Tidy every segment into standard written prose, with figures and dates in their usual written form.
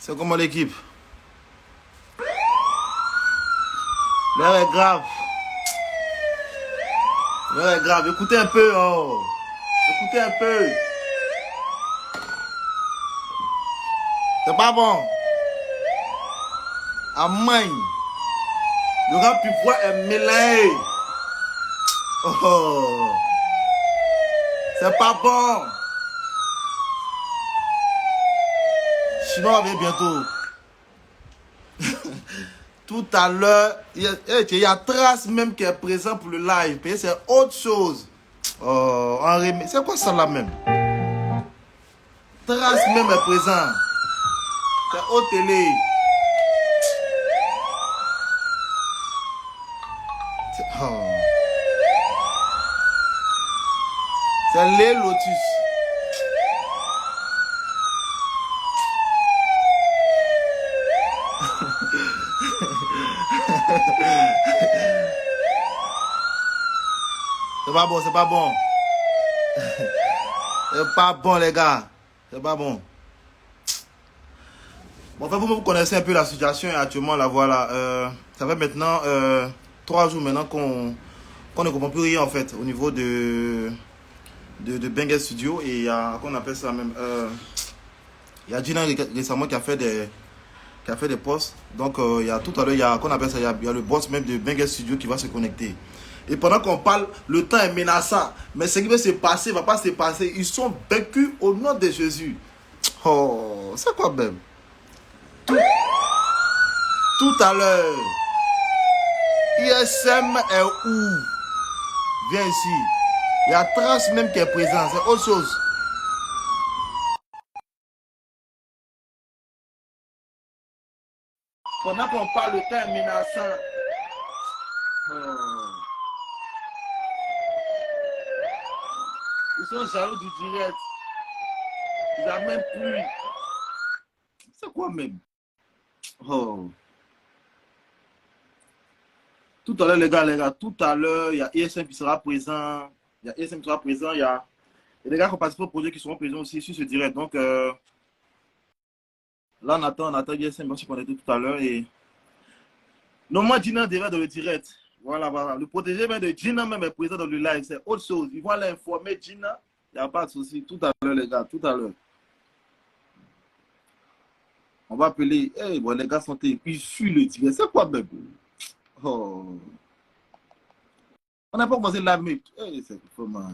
C'est comment l'équipe? L'heure est grave. L'heure est grave. Écoutez un peu. Oh. Écoutez un peu. C'est pas bon. Amen. Le rap pivois est mêlé. Oh. C'est pas bon. Sinon, on revient bientôt. Tout à l'heure, il y a Trace même qui est présent pour le live. C'est autre chose. Oh, c'est quoi ça là même? Trace même est présent. C'est haute télé. Oh. C'est les Lotus. C'est pas bon, c'est pas bon. C'est pas bon, les gars. C'est pas bon. Bon, enfin, vous connaissez un peu la situation actuellement, la voilà. Ça fait maintenant 3 jours maintenant qu'on ne comprend plus rien en fait au niveau de Benguet Studio. Et il y a, qu'on appelle ça même, il y a Gina récemment qui a fait des posts. Donc il y a tout à l'heure, il y a, qu'on appelle ça, il y a le boss même de Benguet Studio qui va se connecter. Et pendant qu'on parle, le temps est menaçant. Mais ce qui va se passer, va pas se passer. Ils sont vaincus au nom de Jésus. Oh, c'est quoi même? Tout à l'heure, ISM est où? Viens ici. Il y a Trace même qui est présent. C'est autre chose. Pendant qu'on parle, le temps est menaçant. Oh. Ils sont jaloux du direct. Ils n'ont même plus. C'est quoi même? Oh. Tout à l'heure, les gars, tout à l'heure, il y a ISM qui sera présent. Il y a ISM qui sera présent. Il y a des gars qui ont participé au projet qui seront présents aussi sur ce direct. Donc, là, on attend ISM va se connecter tout à l'heure. Et normalement, Gina devrait dans le direct. Voilà, voilà. Le protégé même de Gina même est présent dans le live. C'est autre chose. Ils vont aller informer Gina. Il n'y a pas de souci. Tout à l'heure, les gars, tout à l'heure. On va appeler. Hey, bon, les gars sont. Ils fuient le direct. C'est quoi, même? Oh. On n'a pas commencé le live, mais. Hey, c'est comment.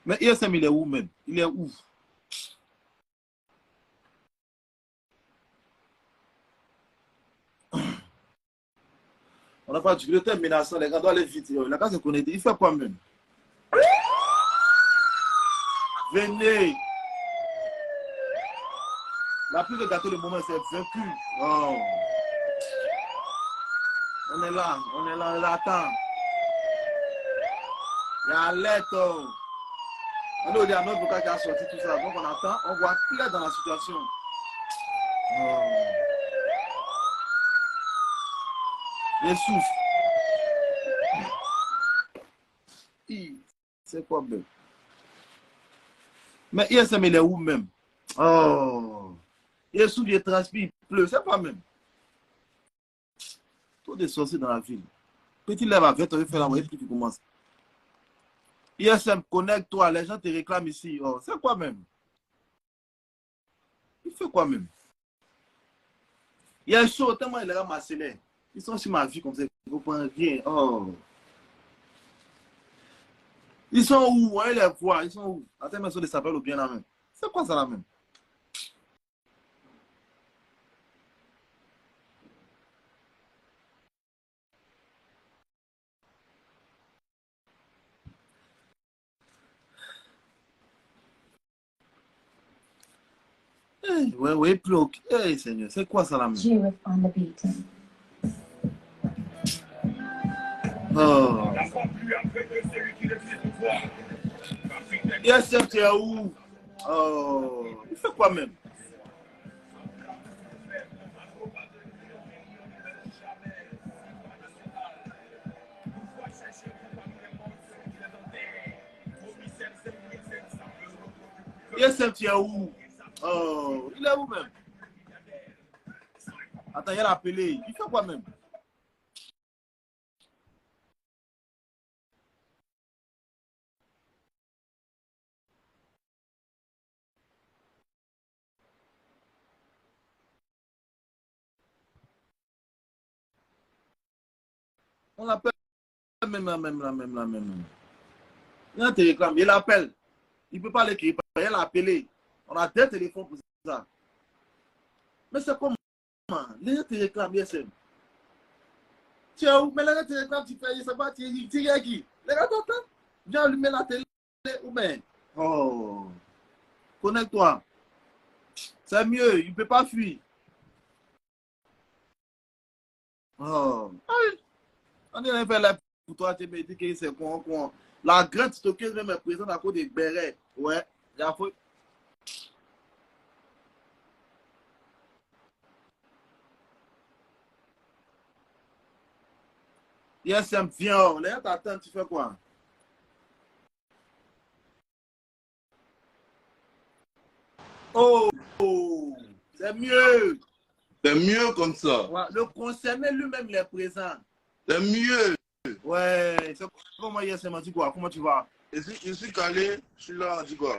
Mais ISM, il est où même? Il est où? On n'a pas du temps menaçant, les gars doivent aller vite. La gars se connecter. Il fait quoi même? Venez. La plus de gâteau le moment, c'est vaincu. Oh. On est là, on attend. Il y a alerte. Oh. On est à notre vocal qui a sorti tout ça. Donc on attend, on voit clair dans la situation. Oh. Il souffle. C'est quoi même? Mais ISM, il est où même? Oh. Il souffle, il transpire, il pleut. C'est pas même. Trop de sorciers dans la ville. Petit lève avec toi, il fait la moitié qui commence. ISM, connecte-toi, les gens te réclament ici. Oh, c'est quoi même? Il fait quoi même? Il y a un show, tellement il est ramassé. Ils sont sur ma vie comme ça, ils ne comprennent rien. Oh. Ils sont où? On les voit, ils sont où? Attends, mais ils sont des sapeurs ou bien la même. C'est quoi ça la même? Hey, ouais, plus ok. Hey, Seigneur, c'est quoi ça la même? Oh. Yes, tu es où? Oh. Il fait quoi même? ISM, tu es où? Oh, il est où même? Attends, il a appelé. Il fait quoi même? On l'appelle même. Il a un télégramme, il appelle. Il ne peut pas l'écrire, il a appelé. On a deux téléphones pour ça. Mais c'est comment? Les télégrams, ISM. Tu es où? Mais les télégrammes, tu fais, ça va, tu es qui? Les gars, t'entends? Viens allumer la télé ou bien. Oh, connecte-toi. C'est mieux, il ne peut pas fuir. Oh, on dirait faire la pour toi, tu me dis que c'est quoi. La grande stockeuse même est présente à cause des bérets. Ouais, j'avoue. Yes, ça me vient. Là, t'attends, tu fais quoi? Oh, c'est mieux. C'est mieux comme ça. Ouais, le concerné lui-même, il est présent. C'est mieux. Ouais, c'est comment Yes, m'a dit quoi? Comment tu vas? Je suis calé, je suis là, on dit quoi?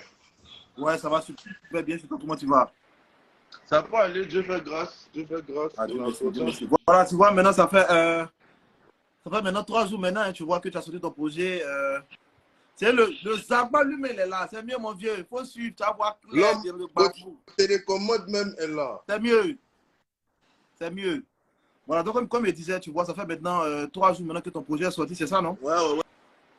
Ouais, ça va super bien. Comment tu vas? Ça peut aller, Dieu fait grâce. Dieu fait grâce. Ah, Dieu merci. Voilà, tu vois, maintenant, ça fait maintenant 3 jours maintenant, hein, tu vois que tu as sorti ton projet. C'est le Zagba lui-même, il est là. C'est mieux, mon vieux. Il faut suivre, tu vas voir clair. Le télécommande même est là. C'est mieux. C'est mieux. Voilà, donc comme je disais, tu vois, ça fait maintenant 3 jours maintenant que ton projet est sorti, c'est ça, non? Ouais,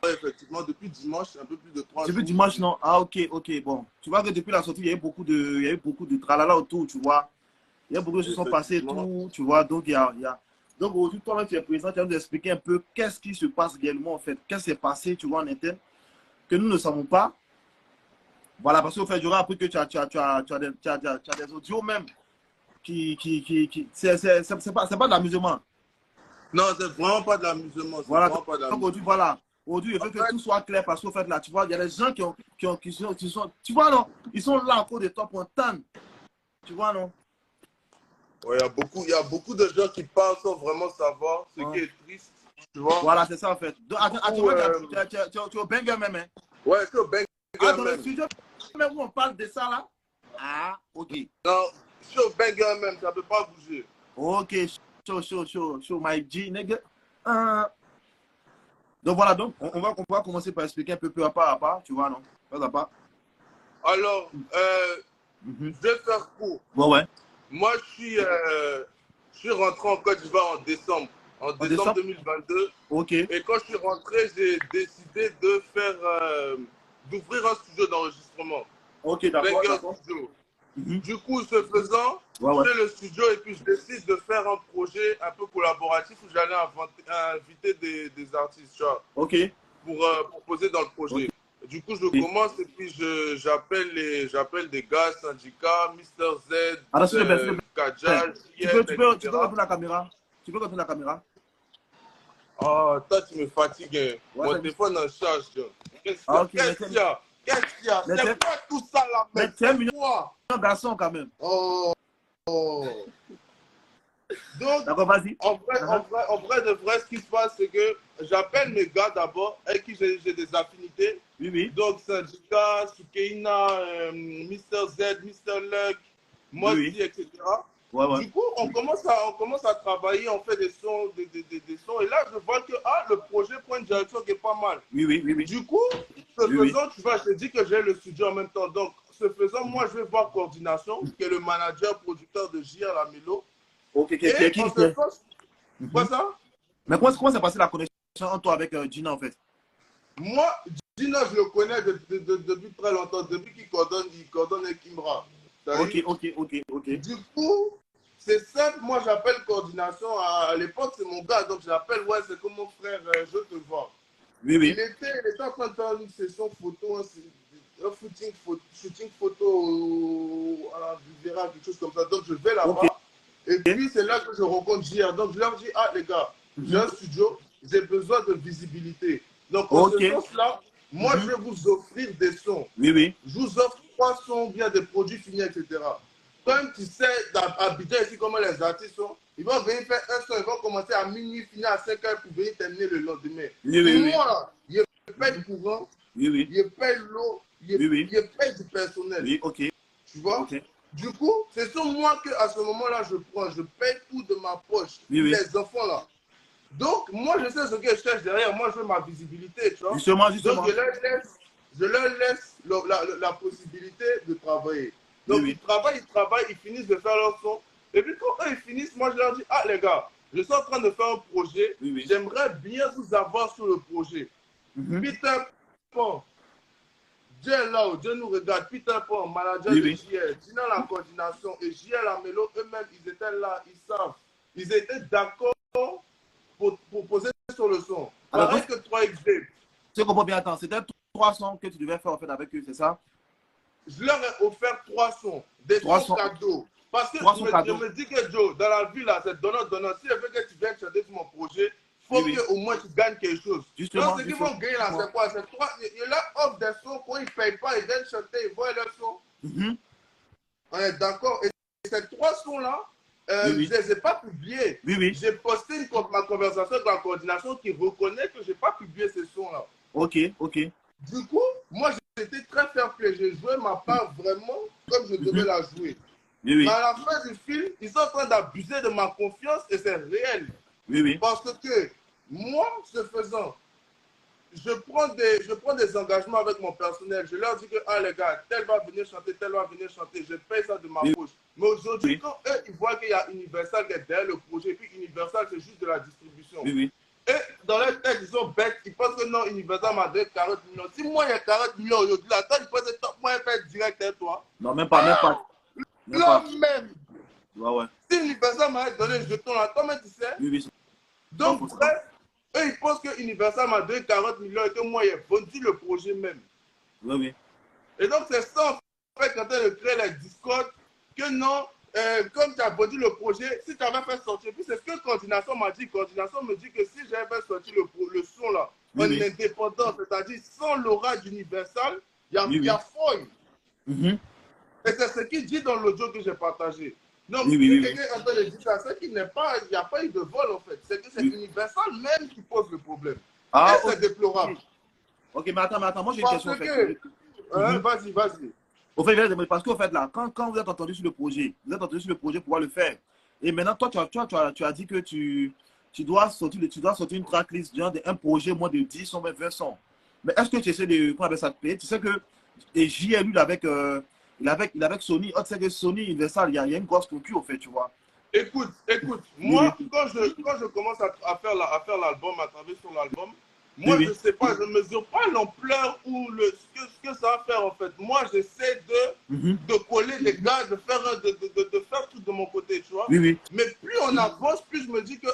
effectivement, depuis dimanche, un peu plus de 3 jours. Depuis dimanche, non? Ah, ok, bon. Tu vois que depuis la sortie, il y a eu beaucoup de tralala autour, tu vois. Il y a beaucoup de choses qui sont passées, tout, tu vois. Donc, Donc, aujourd'hui, toi-même, tu es présent, tu vas nous expliquer un peu qu'est-ce qui se passe réellement, en fait. Qu'est-ce qui s'est passé, tu vois, en interne, que nous ne savons pas. Voilà, parce qu'au fait, j'aurais appris que tu as des audios même c'est pas de l'amusement. Non, c'est vraiment pas de l'amusement. Voilà, donc aujourd'hui, voilà. Aujourd'hui, il faut que tout soit clair parce qu'au fait, là, tu vois, il y a des gens qui sont, tu vois, non, ils sont là encore de toi pour entendre. Tu vois, non? Ouais, il y a beaucoup de gens qui parlent sans vraiment savoir, ce qui est triste, tu vois. Voilà, c'est ça, en fait. Donc, tu es au banger même, hein? Ouais, c'est au banger dans le studio, même où on parle de ça, là? Ah, ok. Non, je suis au banger même, ça ne peut pas bouger. Ok, show, my G, nigga. Donc voilà, donc on va commencer par expliquer un peu à part, tu vois, non? Pas à pas. Alors, je vais faire court. Ouais. Moi, je suis rentré en Côte d'Ivoire en décembre 2022. Ok. Et quand je suis rentré, j'ai décidé d'ouvrir un studio d'enregistrement. Ok, d'accord. Du coup, ce faisant, je fais le studio et puis je décide de faire un projet un peu collaboratif où j'allais inviter des artistes, tu vois, pour poser dans le projet. Okay. Du coup, je commence et puis j'appelle des gars, syndicats, Mister Z, Kajal, tu peux retourner la caméra? Tu peux retourner la caméra? Oh, toi, tu me fatigues. Hein. Ouais, mon téléphone en charge. Qu'est-ce qu'il y a? C'est pas tout ça là, mais tu es un garçon quand même. Oh. Donc, vas-y. En vrai de vrai, ce qui se passe, c'est que j'appelle mes gars d'abord, avec qui j'ai des affinités. Oui. Donc, Syndicat, Sukeina, Mister Z, Mister Luck, Mosty, etc. Ouais. Du coup, on commence à travailler, on fait des sons, des sons. Et là, je vois que le projet prend une direction qui est pas mal. Oui. Du coup, ce faisant, tu vois, je te dis que j'ai le studio en même temps. Donc, ce faisant, moi, je vais voir Coordination, qui est le manager producteur de JR La Mélo. Ok, et qui quoi ça? Mais comment s'est passé la connexion entre toi avec Gina en fait? Moi, Gina, je le connais depuis très longtemps, depuis qu'il coordonne avec Kimra. Ok. Du coup, c'est simple, moi j'appelle Coordination, à l'époque c'est mon gars, donc j'appelle, ouais, c'est comme mon frère, je te vois. Oui. Il était en train de faire une session photo, un shooting photo à la Riviera, quelque chose comme ça, donc je vais là-bas. Et puis c'est là que je rencontre JR. Donc je leur dis, les gars, j'ai un studio, j'ai besoin de visibilité. Donc en ce sens-là, Moi, je vais vous offrir des sons. Oui, oui. Je vous offre 3 sons, bien des produits finis, etc. Comme tu sais, d'habiter ici, comment les artistes sont, ils vont venir faire un son, ils vont commencer à minuit, finir à 5 heures pour venir terminer le lendemain. Oui, oui, oui. Moi, je paye le courant, oui, oui. je paye l'eau, je paye du personnel. Oui, ok. Tu vois? Okay. Du coup, c'est sur moi qu'à ce moment-là, je prends, je paye tout de ma poche, oui, oui. les enfants là. Donc, moi, je sais ce que je cherche derrière. Moi, je veux ma visibilité, tu vois. Justement. Donc, je leur laisse la possibilité de travailler. Donc, oui, ils travaillent, ils finissent de faire leur son. Et puis, quand eux, ils finissent, moi, je leur dis, ah, les gars, je suis en train de faire un projet. Oui, oui. J'aimerais bien vous avoir sur le projet. Peter Pan, Dieu est là, Dieu nous regarde. Peter Pan, manager de JL, Dina la coordination et JL la mélo, eux-mêmes, ils étaient là, ils savent. Ils étaient d'accord pour poser sur le son. Pareil que 3XD. Tu comprends bien, attends, c'était 3 sons que tu devais faire en fait avec eux, c'est ça? Je leur ai offert 3 sons, des sons cadeaux. Parce que je me dis que Joe, dans la vie là, c'est donnant. Si je veux que tu viennes chanter sur mon projet, il faut qu'au moins tu gagnes quelque chose. Justement. Donc, ce qu'ils vont gagner là, c'est quoi? C'est 3. Ils leur offrent des sons, quand ils ne payent pas, ils viennent chanter, ils voient leurs sons. On est d'accord. Et ces 3 sons là, je ne les ai pas publiés. J'ai posté ma conversation avec la coordination qui reconnaît que je n'ai pas publié ces sons-là. Ok. Du coup, moi, j'étais très fair-play. J'ai joué ma part vraiment comme je devais la jouer. Mais à la fin du film, ils sont en train d'abuser de ma confiance et c'est réel. Parce que moi, ce faisant, je prends des engagements avec mon personnel. Je leur dis que, ah les gars, tel va venir chanter, tel va venir chanter. Je paye ça de ma poche. Mais aujourd'hui, quand eux, ils voient qu'il y a Universal qui est derrière le projet, et puis Universal, c'est juste de la distribution. Et dans leur tête, ils sont bêtes. Ils pensent que non, Universal m'a donné 40 millions. Si moi, il y a 40 millions aujourd'hui, là, toi, ils pensent que moi, je fais direct avec toi. Non, même pas. Même. Ouais. Si Universal m'a donné le jeton là, toi-même, tu sais. Donc, bref. Eux, ils pensent que Universal m'a donné 40 millions et que moi, j'ai vendu le projet même. Et donc, c'est ça, en fait, quand on crée les Discord, que non, comme tu as vendu le projet, si tu avais fait sortir, puis c'est ce que Coordination m'a dit. Coordination me dit que si j'avais fait sortir le son là, en indépendant, c'est-à-dire sans l'aura d'Universal, il y a foil. Et c'est ce qu'il dit dans l'audio que j'ai partagé. Donc, si quelqu'un est en train de dire ça, c'est qu'il n'y a pas eu de vol en fait. C'est que c'est Universal même qui pose le problème. Et c'est déplorable. Ok, mais attends, moi j'ai une question. Vas-y. Au fait, parce qu'au fait là, quand vous êtes entendu sur le projet, pour pouvoir le faire. Et maintenant, toi, tu as dit que tu dois sortir une tracklist d'un projet moins de 10 ou 20 sons. Mais est-ce que tu essaies de prendre avec ça de payer? Tu sais que JLU il avec Sony, tu sais que Sony Universal, il y a une grosse concurrence, au fait, tu vois. Écoute, moi, quand je commence à faire l'album, à travailler sur l'album, moi, je ne sais pas, je ne mesure pas l'ampleur ou ce que ça va faire, en fait. Moi, j'essaie de coller des gars, de faire tout de mon côté, tu vois. Mais plus on avance, plus je me dis que,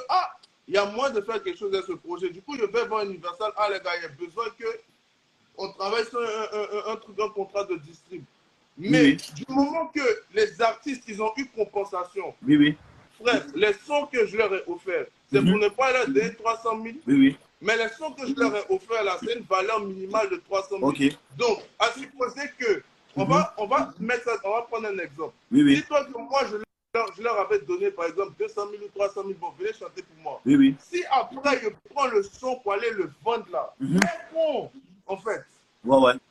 il y a moyen de faire quelque chose dans ce projet. Du coup, je vais voir Universal, les gars, il y a besoin qu'on travaille sur un contrat de distrib. Mais du moment que les artistes, ils ont eu compensation, frère, les sons que je leur ai offerts, c'est pour ne pas leur donner 300 000. Mais les sons que je leur ai offerts là, c'est une valeur minimale de 300 000. Donc, à supposer que, on va mettre ça, on va prendre un exemple. Dis-toi que moi, je leur avais donné par exemple 200 000 ou 300 000, bon, venez chanter pour moi. Si après, je prends le son pour aller le vendre là, c'est bon, en fait.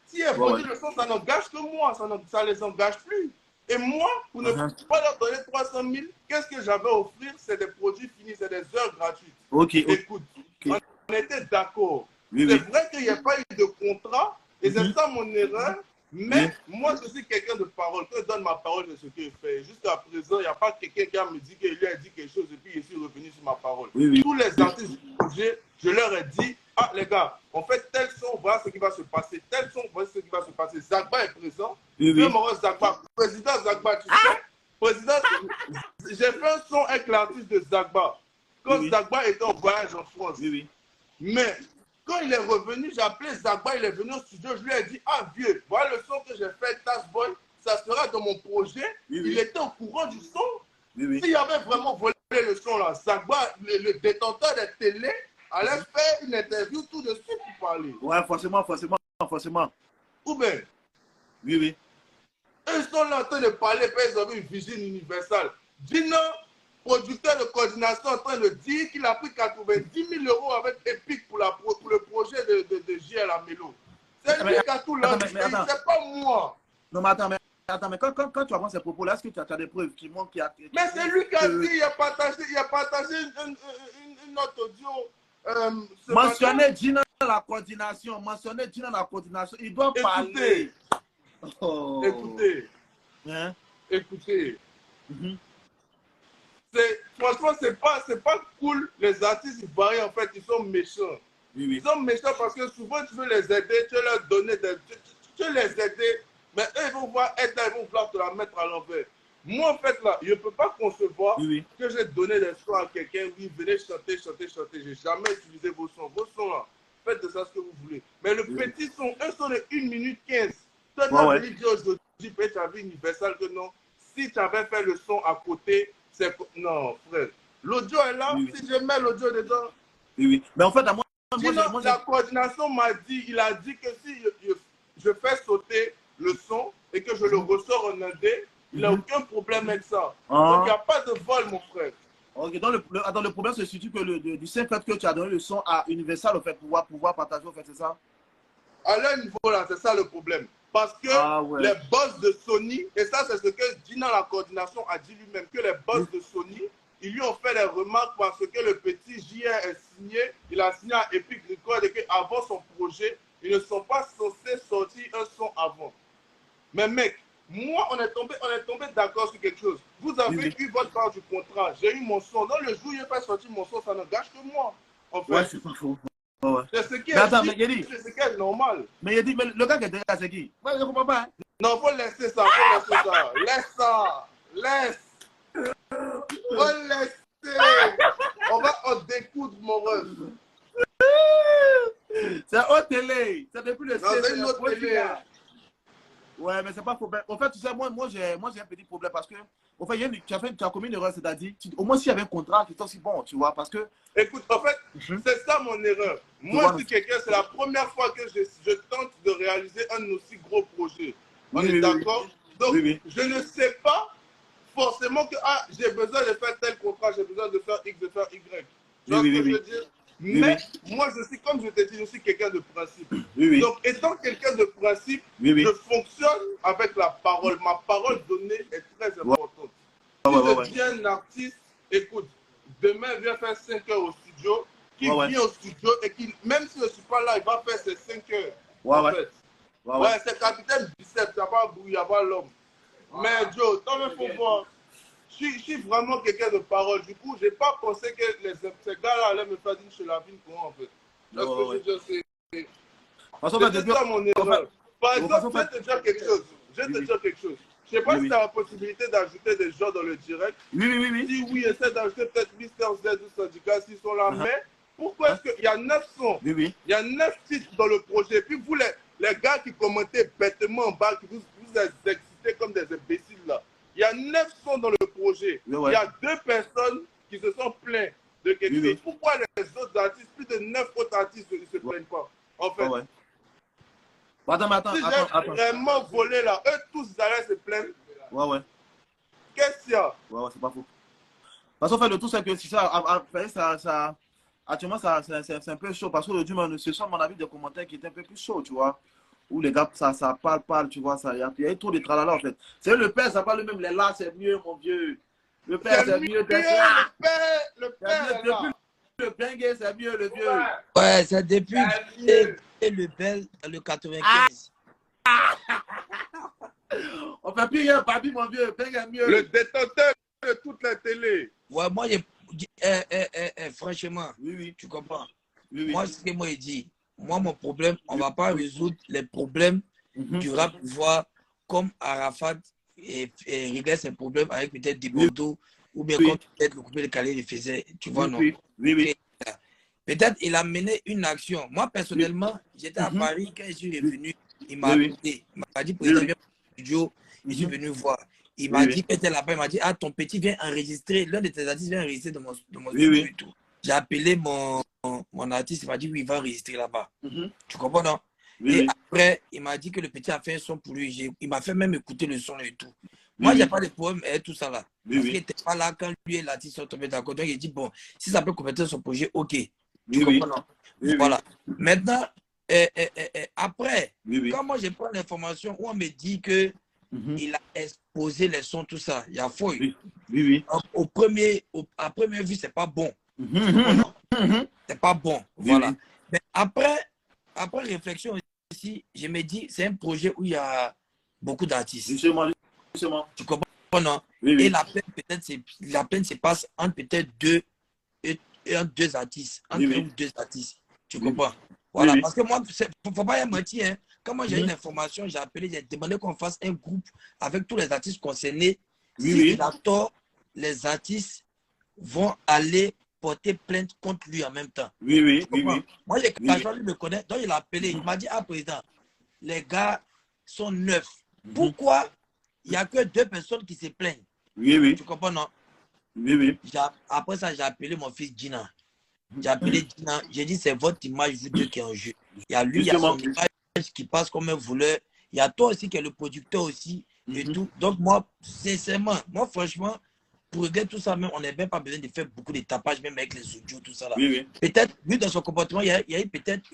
Si elles produisent le son, ça n'engage que moi, ça ne les engage plus. Et moi, pour ne pas leur donner 300 000, qu'est-ce que j'avais à offrir? C'est des produits finis, c'est des heures gratuites. Écoute, on était d'accord. C'est vrai qu'il n'y a pas eu de contrat, et c'est ça mon erreur, mais moi, je suis quelqu'un de parole. Quand je donne ma parole, c'est ce que je fais. Jusqu'à présent, il n'y a pas quelqu'un qui a me dit qu'il lui a dit quelque chose, et puis je suis revenu sur ma parole. Tous les artistes du projet, je leur ai dit, les gars, en fait, tel son, voilà ce qui va se passer. Tel son, voilà ce qui va se passer. Zagba est présent. Zagba, président Zagba, tu sais. J'ai fait un son avec l'artiste de Zagba. Quand Zagba était en voyage en France. Mais quand il est revenu, j'ai appelé Zagba, il est venu au studio, je lui ai dit, vieux, voilà le son que j'ai fait, Task Boy, ça sera dans mon projet. Il était au courant du son. S'il avait vraiment volé le son là, Zagba, le détenteur des télé, allait faire une interview tout de suite pour parler. Ouais, forcément. forcément. Ou bien? Oui, oui. Eux sont là en train de parler, ils ont une vision universelle. Dino, producteur de coordination, en train de dire qu'il a pris 90 000 € avec Epic pour le projet de JL Amelo. C'est lui qui a tout l'ordre, c'est pas moi. Non, mais attends, mais quand tu avances ces propos-là, est-ce que tu as des preuves qui montrent qu'il y a... Mais c'est lui qui a dit, il a partagé une autre audio. Mentionner Gina dans la coordination, il doit parler. Oh. Écoutez. Hein? Écoutez. Franchement, c'est pas cool. Les artistes ivoiriens, en fait, ils sont méchants. Oui. Ils sont méchants parce que souvent, tu veux les aider, tu veux leur donner tu veux les aider, mais eux, ils vont voir être là, ils vont vouloir te la mettre à l'envers. Moi, en fait, là, je ne peux pas concevoir que j'ai donné des sons à quelqu'un. Oui, venez chanter. Je n'ai jamais utilisé vos sons. Vos sons, là, faites de ça ce que vous voulez. Mais le petit son, un son de 1 minute 15. Toi, tu as dit aujourd'hui, peut-être tu avais Universal que non. Si tu avais fait le son à côté, c'est... Non, frère. L'audio est là. Si je mets l'audio dedans... Oui. Mais en fait, à moi la coordination m'a dit, il a dit que si je fais sauter le son et que je le ressors en indé, il n'a aucun problème avec ça. Donc, il n'y a pas de vol, mon frère. Ok, donc le problème se situe que du simple fait que tu as donné le son à Universal, au fait, pouvoir partager, au fait, c'est ça? À leur niveau, là, c'est ça le problème. Parce que les boss de Sony, et ça, c'est ce que Gina, la coordination, a dit lui-même, que les boss de Sony, ils lui ont fait des remarques parce que le petit JR est signé, il a signé à Epic Records et qu'avant son projet, ils ne sont pas censés sortir un son avant. Mais mec, moi, on est tombé d'accord sur quelque chose. Vous avez eu votre part du contrat. J'ai eu mon son. Dans le jour où il fait sortir mon son, ça ne gâche que moi. En fait. Ouais, c'est pas faux. C'est ce qui est, c'est ce qui est normal. Mais il dit, mais le gars qui est derrière, c'est qui? Ouais, je ne comprends pas. Non, faut laisser ça. Laisse ça. Laisse. Faut laisser. On va en découdre, mon ref. C'est haute télé. C'est depuis le 16. C'est une autre télé. Ouais, mais c'est pas faux. En fait, tu sais, moi j'ai un petit problème parce que, en fait, tu as commis une erreur, c'est-à-dire, au moins s'il y avait un contrat qui est aussi bon, tu vois, parce que... Écoute, en fait, c'est ça mon erreur. Moi, si quelqu'un, c'est la première fois que je tente de réaliser un aussi gros projet. On est d'accord? Donc, je ne sais pas forcément que j'ai besoin de faire tel contrat, j'ai besoin de faire X, de faire Y. Tu vois ce que je veux dire? Mais moi, je suis, comme je t'ai dit, je suis quelqu'un de principe. Donc, étant quelqu'un de principe, je fonctionne avec la parole. Ma parole donnée est très importante. Si je deviens un artiste, écoute, demain, viens faire 5 heures au studio, qui vient au studio et qui, même si je ne suis pas là, il va faire ses 5 heures. En fait. C'est capitaine biceps, il n'y a pas bouille, il n'y a pas l'homme. Mais Joe, toi, il faut voir. Je suis vraiment quelqu'un de parole. Du coup, je n'ai pas pensé que ces gars-là allaient me faire dire chez la ville comment en fait. Parce que c'est ça mon erreur. Par exemple, je vais te dire quelque chose. Je ne sais pas si tu as la possibilité d'ajouter des gens dans le direct. Oui. Si oui, essaie d'ajouter peut-être Mister Z ou Syndicat s'ils sont là. Mais pourquoi est-ce qu'il y a 9 sons? Il y a 9 titres dans le projet. Puis vous, les gars qui commentaient bêtement en bas, qui vous excitez comme des imbéciles là. Il y a 9 sons dans le projet. Il y a 2 personnes qui se sont plaints de quelque chose. Pourquoi les autres artistes, plus de 9 autres artistes, ne se plaignent pas? En fait, attends. Si j'ai vraiment volé là, eux tous ils allaient se plaindre. Qu'est-ce qu'il y a? C'est pas faux. Parce qu'en fait, le tout, c'est que ça, actuellement, c'est un peu chaud. Parce que le ce sont, à mon avis, des commentaires qui étaient un peu plus chauds, tu vois. Où les gars, ça parle, tu vois, il y a trop de tralala en fait. C'est le père, ça parle même, les là, c'est mieux, mon vieux. Le père, c'est mieux. Le père, depuis le bengue, c'est mieux, le vieux. Ouais, c'est depuis le bel dans le 95. On fait plus rien, papi, mon vieux, bengue est mieux. Le détenteur de toute la télé. Ouais, moi, franchement, tu comprends. Moi, ce que moi, il dit. Moi, mon problème, on ne va pas résoudre les problèmes du rap pouvoir comme Arafat et régler ses problèmes avec peut-être des Bordeaux ou bien comme peut-être le coupé de Calais le faisait. Tu vois, non? Peut-être il a mené une action. Moi, personnellement, j'étais à Paris quand je suis revenu. Il m'a appelé. Il m'a dit pour aller au studio. Je suis venu voir. Il m'a dit que là-bas. Il m'a dit, ah, ton petit vient enregistrer. L'un de tes artistes vient enregistrer dans mon studio et tout. J'ai appelé mon artiste, il m'a dit oui, il va enregistrer là-bas. Tu comprends, non? Et après, il m'a dit que le petit a fait un son pour lui. Il m'a fait même écouter le son et tout. Moi, j'ai pas de problème avec tout ça là. Parce qu'il n'était pas là quand lui et l'artiste sont tombés d'accord. Donc, il dit, bon, si ça peut compléter son projet, ok. Tu comprends, non? Voilà. Maintenant, après, quand moi, je prends l'information où on me dit que il a exposé les sons, tout ça, il y a faux. À première vue, c'est pas bon. C'est pas bon. Voilà. Mais après réflexion aussi, je me dis, c'est un projet où il y a beaucoup d'artistes. Justement. Tu comprends, non? Et la peine se passe entre peut-être deux artistes. Entre un ou deux artistes. Tu comprends? Voilà. Parce que moi, faut pas y mentir. Hein. Quand moi j'ai une information, j'ai appelé, j'ai demandé qu'on fasse un groupe avec tous les artistes concernés. Si il a tort, les artistes vont aller porter plainte contre lui en même temps. Moi, quand lui me connaît, donc il a appelé, il m'a dit, ah, président, les gars sont 9. Pourquoi il n'y a que 2 personnes qui se plaignent? Tu comprends, non? Après ça, j'ai appelé mon fils Gina. J'ai appelé Gina, j'ai dit, c'est votre image, vous deux, qui est en jeu. Il y a lui, il y a son image qui passe comme un voleur. Il y a toi aussi qui est le producteur aussi et tout. Donc, moi, sincèrement, moi, franchement, pour régler tout ça, même, on n'a même pas besoin de faire beaucoup de tapage, même avec les audios, tout ça là. Peut-être, vu dans son comportement, il y a eu peut-être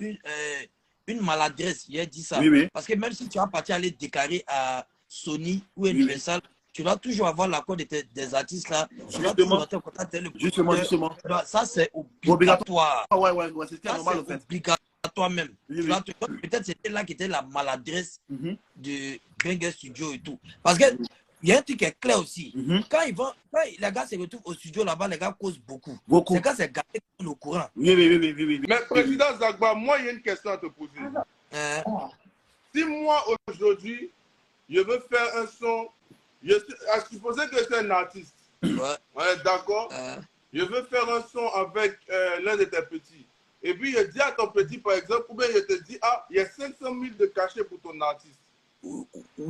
une maladresse, il a dit ça. Parce que même si tu as parti aller déclarer à Sony ou Universal, tu dois toujours avoir l'accord des artistes là. Tu dois toujours être en contact avec le Justement. Ça, c'est obligatoire. C'est normal, en fait. Obligatoire même. Peut-être c'était là qui était la maladresse de Bengue Studio et tout. Parce que il y a un truc qui est clair aussi. Quand les gars se retrouvent au studio là-bas, les gars causent beaucoup. C'est quand c'est gardé au courant. Mais président Zagba, moi, il y a une question à te poser. Si moi, aujourd'hui, je veux faire un son, à supposer que c'est un artiste, d'accord, je veux faire un son avec l'un de tes petits. Et puis, je dis à ton petit, par exemple, ou bien je te dis, ah, il y a 500 000 de cachet pour ton artiste.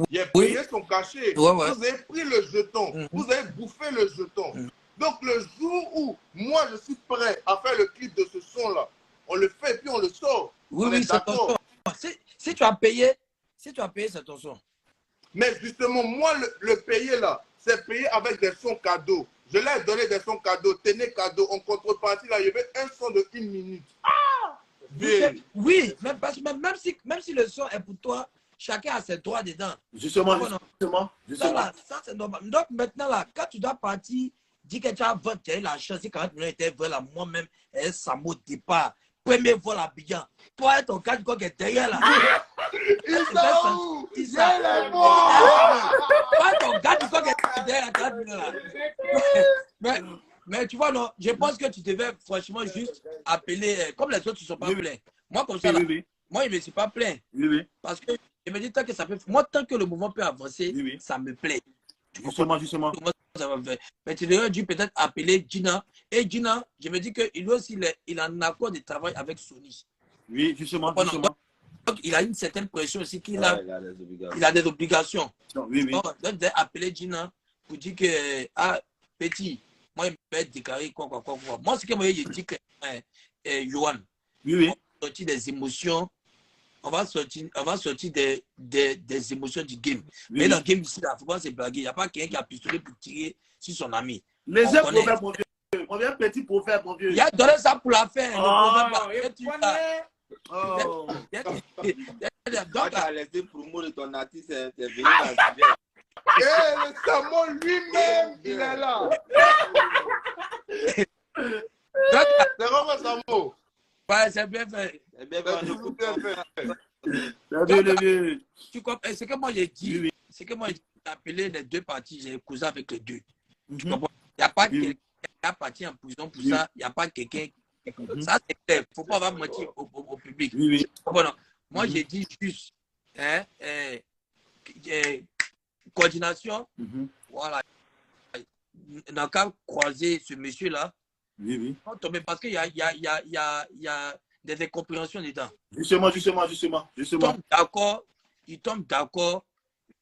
Il a payé son cachet. Vous avez pris le jeton. Vous avez bouffé le jeton. Donc, le jour où moi, je suis prêt à faire le clip de ce son-là, on le fait et puis on le sort. Oui, c'est ton son. Si tu as payé, c'est ton son. Mais justement, moi, le payer là, c'est payer avec des sons cadeaux. Je leur ai donné des sons cadeaux, tenez cadeaux. En contrepartie, là, il y avait un son de 1 minute. Oui, même si le son est pour toi, chacun a ses droits dedans. Justement. Ça, c'est normal. Donc maintenant, là, quand tu dois partir, dis que tu as 20, tu as eu la chance, si 40 millions étaient vrais, là, moi-même, ça mot départ. Premier vol à Abidjan. Toi et ton gars qui est derrière là. Il s'en où? Il est bon. Toi et ton gars qui est derrière 40 millions là. Mais tu vois, non, je pense que tu devais franchement juste appeler, comme les autres ne sont pas pleins. Moi, comme ça, là, moi, je ne me suis pas plaint. Parce que je me dis, tant que ça peut, moi, tant que le mouvement peut avancer, ça me plaît. Justement. Mais tu devrais dû peut-être appeler Gina. Et Gina, je me dis qu'il aussi, il a un accord de travail avec Sony. Oui, justement. Donc, il a une certaine pression aussi qu'il a. Il a des obligations. Donc, je devrais appeler Gina pour dire que, ah, petit, moi, il peut être déclaré quoi. Moi, ce que moi, je dis que, Johan, on va sortir des émotions. On va sortir des émotions du game. Mais dans le game ici, il ne faut pas se blaguer. Il n'y a pas quelqu'un qui a pistolet pour tirer sur son ami. Les proverbes, mon vieux. On vient petit proverbe, mon vieux. Il a donné ça pour la faire. Donc, tu as laissé promo de ton artiste, c'est venu et le Samo lui-même, il est là. C'est vraiment Samo. Ouais, c'est bien fait. C'est bien fait. Tu comprends? C'est que moi j'ai dit, c'est que moi j'ai appelé les deux parties, j'ai causé avec les deux. Tu comprends? Il n'y a pas quelqu'un qui a parti en prison pour ça, il n'y a pas quelqu'un. Ça, c'est clair. Il ne faut pas avoir mentir au public. Bon, moi, j'ai dit juste coordination. Voilà. Dans le cas croisé ce monsieur-là, parce qu'il y a des incompréhensions dedans. Justement. Ils tombent d'accord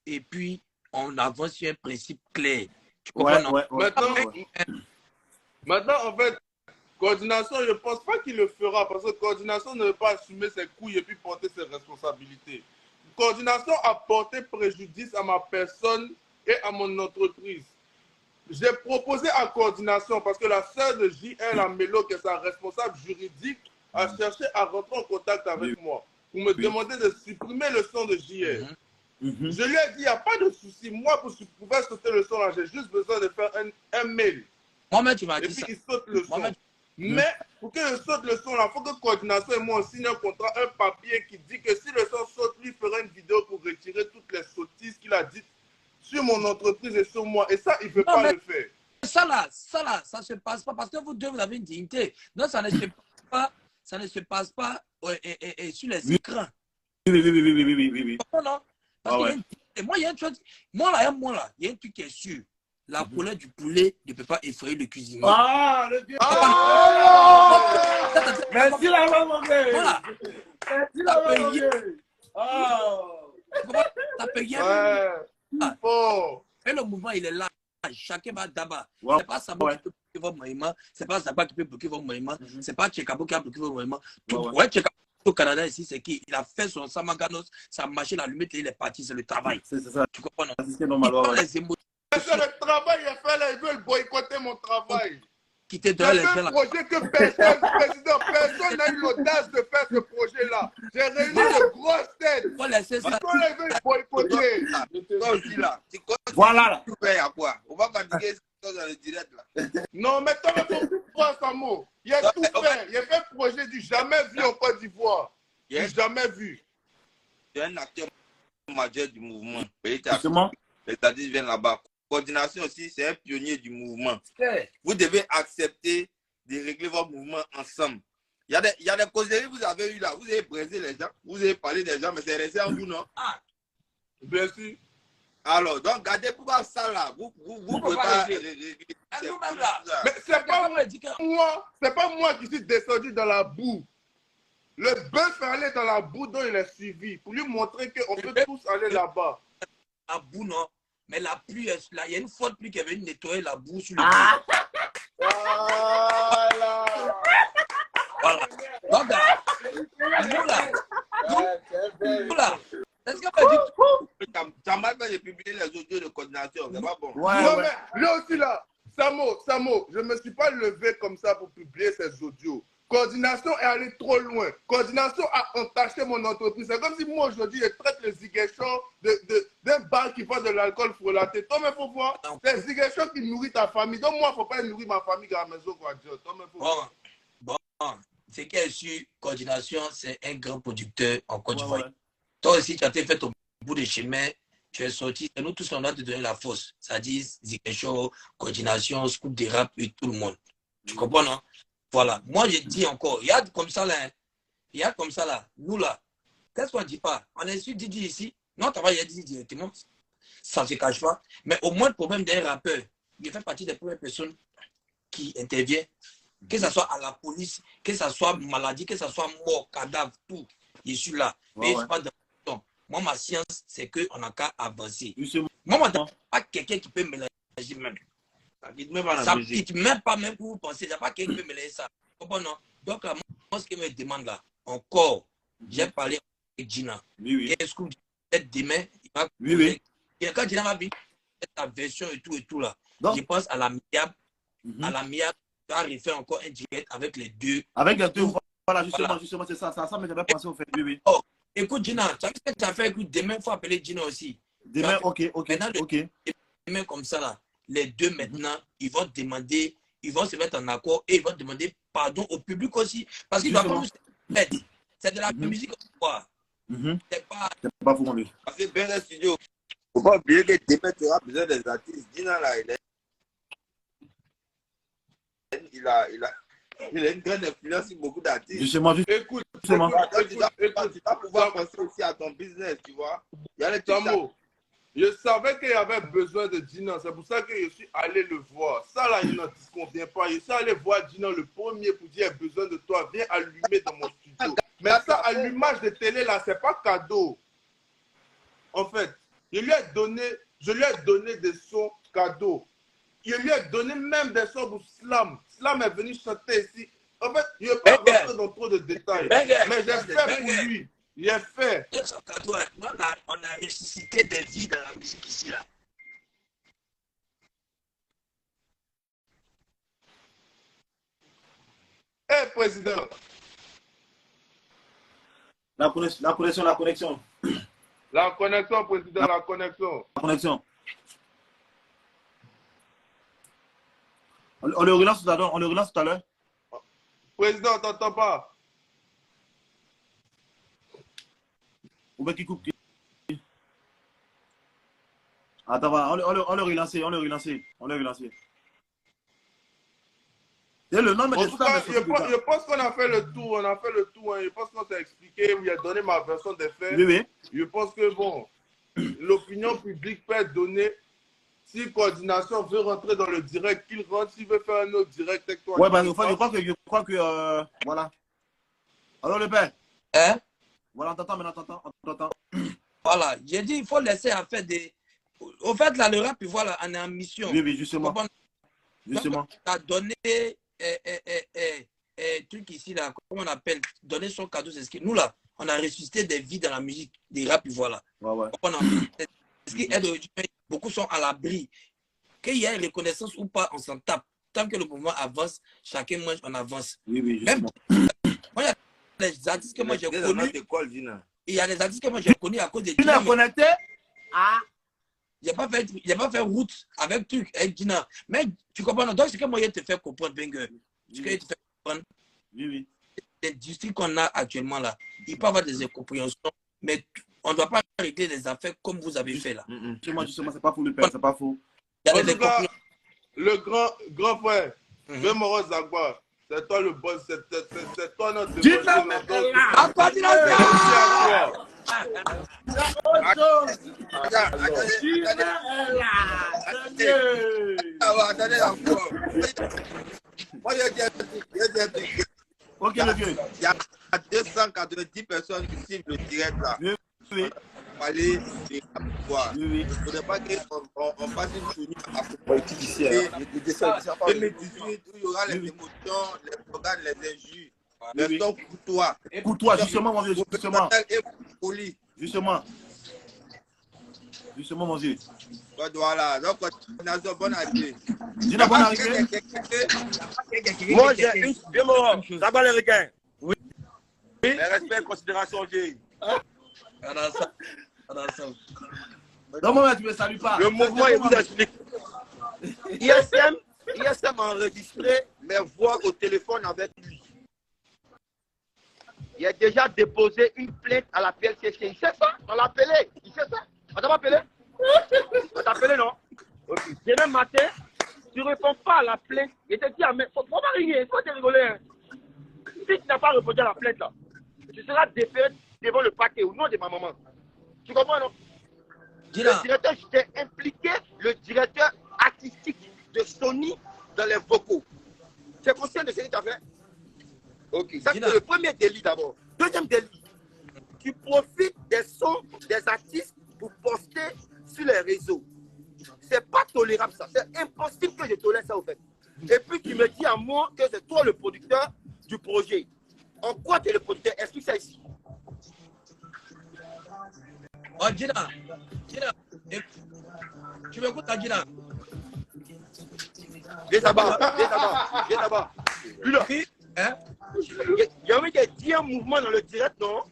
et puis on avance sur un principe clair. Tu comprends? Maintenant, en fait, Coordination, je ne pense pas qu'il le fera parce que coordination ne veut pas assumer ses couilles et puis porter ses responsabilités. Coordination a porté préjudice à ma personne et à mon entreprise. J'ai proposé à coordination parce que la sœur de JL Amelo, qui est sa responsable juridique, a cherché à rentrer en contact avec moi pour me demander de supprimer le son de JL. Je lui ai dit, il n'y a pas de souci. Moi, pour pouvoir sauter le son, j'ai juste besoin de faire un mail. Moi-même, tu m'as dit et puis, ça. il saute le son. Mais pour que je saute le son, il faut que coordination et moi on signe un contrat, un papier qui dit que si le son saute, lui fera une vidéo pour retirer toutes les sottises qu'il a dites sur mon entreprise et sur moi. Et ça, il ne veut pas le faire. Ça ne se passe pas parce que vous deux, vous avez une dignité. Non, ça ne se passe pas sur les écrans. Oui. Non. Parce que moi, il y a une chose. Moi, il y a un truc qui est sûr. La couleur du poulet ne peut pas effrayer le cuisinier. Ah, le bien. Merci la maman. Voilà. Merci la maman. Ça peut rien. Oh. Et le mouvement, il est là. Chacun va d'abord. Wow. C'est pas Sabo qui peut bloquer votre mouvement. C'est pas Saba qui peut bloquer votre mouvement. C'est pas Tchekabo qui a bloqué votre mouvement. Ouais, Tchekabo au Canada ici, c'est qu'il a fait son Samaganos, sa machine allumée, il est parti, c'est le travail. C'est ça. Tu comprends, non? C'est normal. Les émotions. C'est le travail, il a fait là, ils veulent boycotter mon travail. Quitter de C'est un projet que personne n'a eu l'audace de faire ce projet-là. J'ai réuni de grosses têtes. Pourquoi ils veulent boycotter? Toi aussi là. Voilà. Tu fais à quoi? On va fatiguer dans le direct là. Non, mais toi, il faut voir ça mot. Il a tout fait. Il a fait un projet du jamais vu en Côte d'Ivoire. Jamais vu. Tu es un acteur majeur du mouvement. Justement. Les statistiques viennent là-bas. Coordination aussi, c'est un pionnier du mouvement. Vous devez accepter de régler votre mouvement ensemble. Il y a des causeries que vous avez eues là. Vous avez brisé les gens, vous avez parlé des gens, mais c'est resté en vous, non? Bien sûr. Alors, donc, gardez pour ça là. Vous pouvez pas régler. Mais c'est pas moi qui suis descendu dans la boue. Le bœuf est allé dans la boue dont il est suivi pour lui montrer qu'on peut tous aller là-bas. La boue, non. Mais la pluie, il y a une forte pluie qui est venue nettoyer la boue sur le bout. Voilà. Donc, là, est-ce que tu as mal fait de publier les audios de coordination, c'est pas bon. Mais là aussi, là, Samo, je ne me suis pas levé comme ça pour publier ces audios. Coordination est allée trop loin. Coordination a entaché mon entreprise. C'est comme si moi, aujourd'hui, je traite les ziguechons d'un bar qui vend de l'alcool frelaté. Toi, mais il faut voir, les ziguechons qui nourrissent ta famille. Donc, moi, il ne faut pas nourrir ma famille à la maison. Quoi. Bon, c'est qu'elle sûr, Coordination, c'est un grand producteur en Côte d'Ivoire. Toi aussi, tu as fait ton bout de chemin. Tu es sorti. Et nous tous, on doit te donner la force. Ça dit ziguechons, Coordination, scoop des rap et tout le monde. Tu comprends, non? Voilà, moi je dis encore, il y a comme ça là, nous là, qu'est-ce qu'on ne dit pas? On est sur Didi ici, non, tu vas y dire directement, ça ne se cache pas, mais au moins le problème d'un rappeur, il fait partie des premières personnes qui interviennent, que ce soit à la police, que ce soit maladie, que ce soit mort, cadavre, tout, je suis là. Mais je suis pas dans le temps. Moi, ma science, c'est qu'on n'a qu'à avancer. Moi, je ne pas quelqu'un qui peut mélanger même. Ça ne quitte même pas, même pour vous penser. Il n'y a pas quelqu'un qui peut mélanger ça. Non? Donc, là, moi, ce qu'il me demande là, encore, j'ai parlé avec Gina. Et est-ce que peut-être demain, il va. Et quand Gina va venir, sa version et tout là, je pense à la MIAB. À la MIAB, tu vas refaire encore un direct avec les deux. Avec les deux, voilà, justement, c'est ça. Ça me devait penser au fait. Oui. Oh, écoute, Gina, tu sais ce que tu as fait? Écoute, demain, il faut appeler Gina aussi. Demain, ok. Maintenant, demain, comme ça là. Les deux maintenant, ils vont demander, ils vont se mettre en accord et ils vont demander pardon au public aussi. Parce qu'ils doivent pas nous mettre. C'est de la musique au pouvoir. C'est pas pour moi. Parce que bien le studio, il ne faut pas oublier que demain tu auras besoin des artistes. Dina là, il a une grande influence sur beaucoup d'artistes. Justement. Écoute, tu vas pouvoir penser aussi à ton business, tu vois. Il y a les Samo. Je savais qu'il y avait besoin de Gina. C'est pour ça que je suis allé le voir. Ça, là, il ne convient pas. Je suis allé voir Gina le premier pour dire « besoin de toi. Viens allumer dans mon studio. » Mais ça, allumage de télé, là, c'est pas cadeau. En fait, je lui ai donné des sons cadeaux. lui ai donné même des sons pour Slam. Slam est venu chanter ici. En fait, je ne vais pas rentrer dans trop de détails. Mais j'ai fait pour lui. J'ai fait. On a ressuscité des vies dans la musique ici, là. Eh, président. La connexion. La connexion, président, la connexion. La connexion. On le relance tout à l'heure. Président, on t'entend pas. Ou bien qui coupe. Attends, on le relancer. Le nom, mais en tout cas, je pense qu'on a fait le tour. Hein. Je pense qu'on t'a expliqué. Il a donné ma version des faits. Oui. Je pense que, bon, l'opinion publique peut être donnée. Si coordination veut rentrer dans le direct, qu'il rentre. S'il veut faire un autre direct avec toi. Ouais, bah, je crois que voilà. Alors, le père. Hein? Voilà, on t'entend. Voilà, j'ai dit, il faut laisser à faire des... Au fait, là, le rap, voilà, on est en mission. Oui, justement. On a donné truc ici, là, comment on appelle, donner son cadeau, c'est ce que nous, là, on a ressuscité des vies dans la musique, des rap, voilà. Ouais. Ce qui aide beaucoup sont à l'abri. Qu'il y ait une reconnaissance ou pas, on s'en tape. Tant que le mouvement avance, chacun mange, on avance. Oui, justement. Moi, il y a des artistes que moi j'ai connus. Il y a des artistes que moi j'ai connus à cause de Gina. Connecté à... Il n'a pas fait route avec truc, avec Gina. Mais tu comprends, donc c'est que moi, je te fais comprendre, Bengue. Ce que je te fais comprendre. Oui. L'industrie qu'on a actuellement là, il peut y avoir des incompréhensions, mais on ne doit pas régler les affaires comme vous avez fait là. Justement, c'est pas faux, le père, c'est pas faux. En tout cas, le grand frère, Moros Zagba, c'est toi le boss, c'est toi notre boss. Gina, Moi, je dis un truc. Ok, le vieux. Il y a 290 personnes qui suivent le direct là. Oui. Parler de la pouvoir. Il ne faudrait pas qu'on fasse une tournée à la politique ici. 2018, où il y aura les émotions, les slogans, les injures. Restons courtois. Courtois, justement, mon vieux, justement. Justement, mon vieux. Voilà, donc, bonne année. Dis la bonne arrivée. Moi, j'ai une... Ça va les requins. Oui. Mais respect et considération, Jay. Non, moi, tu me salues pas. Le mouvement, il vous explique. ISM a enregistré mes voix au téléphone avec lui. Il a déjà déposé une plainte à la PLCC. Il sait ça, on l'a appelé. Il sait ça. On t'a pas appelé? On t'a appelé, non? Okay. Demain matin, tu ne réponds pas à la plainte. Il te dit, mais faut pas rigoler, faut te rigoler. Hein. Si tu n'as pas répondu à la plainte, là, tu seras déféré devant le parquet au nom de ma maman. Tu comprends, non? Le directeur, j'étais impliqué, le directeur artistique de Sony dans les vocaux. Tu es conscient de ce que tu as fait? Ok. Ça, c'est le premier délit d'abord. Deuxième délit, tu profites des sons des artistes pour poster sur les réseaux. C'est pas tolérable ça. C'est impossible que je tolère ça au fait. Et puis tu me dis à moi que c'est toi le producteur du projet. En quoi tu es le producteur? Explique ça ici. Oh, Gina, tu m'écoutes, Gina? Viens là-bas. Lui là. Il y a eu dit un mouvement dans le direct, non?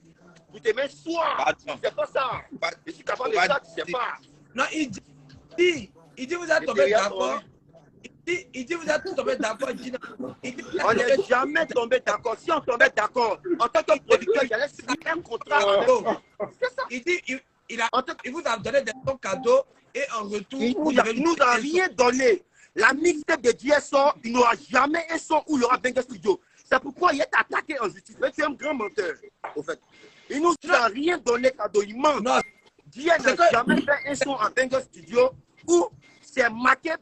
Vous t'aimez soir. C'est pas ça. Je suis capable de ça, tu sais pas. Non, il dit vous êtes tombé d'accord. Il dit vous êtes tombé d'accord, Gina. On n'est jamais tombé d'accord. Si on tombait d'accord, en tant que producteur, il allait signer un contrat. C'est ça. Il dit il vous a donné des bons cadeaux et en retour, il nous a rien donné. La mixtape de DSO, il n'aura jamais un son où il y aura Bengue Studio. C'est pourquoi il est attaqué en justice. Mais tu es un grand menteur, au fait. Il nous a rien donné cadeau, il ment. DSO n'a jamais fait un son en Bengue Studio où c'est marqué.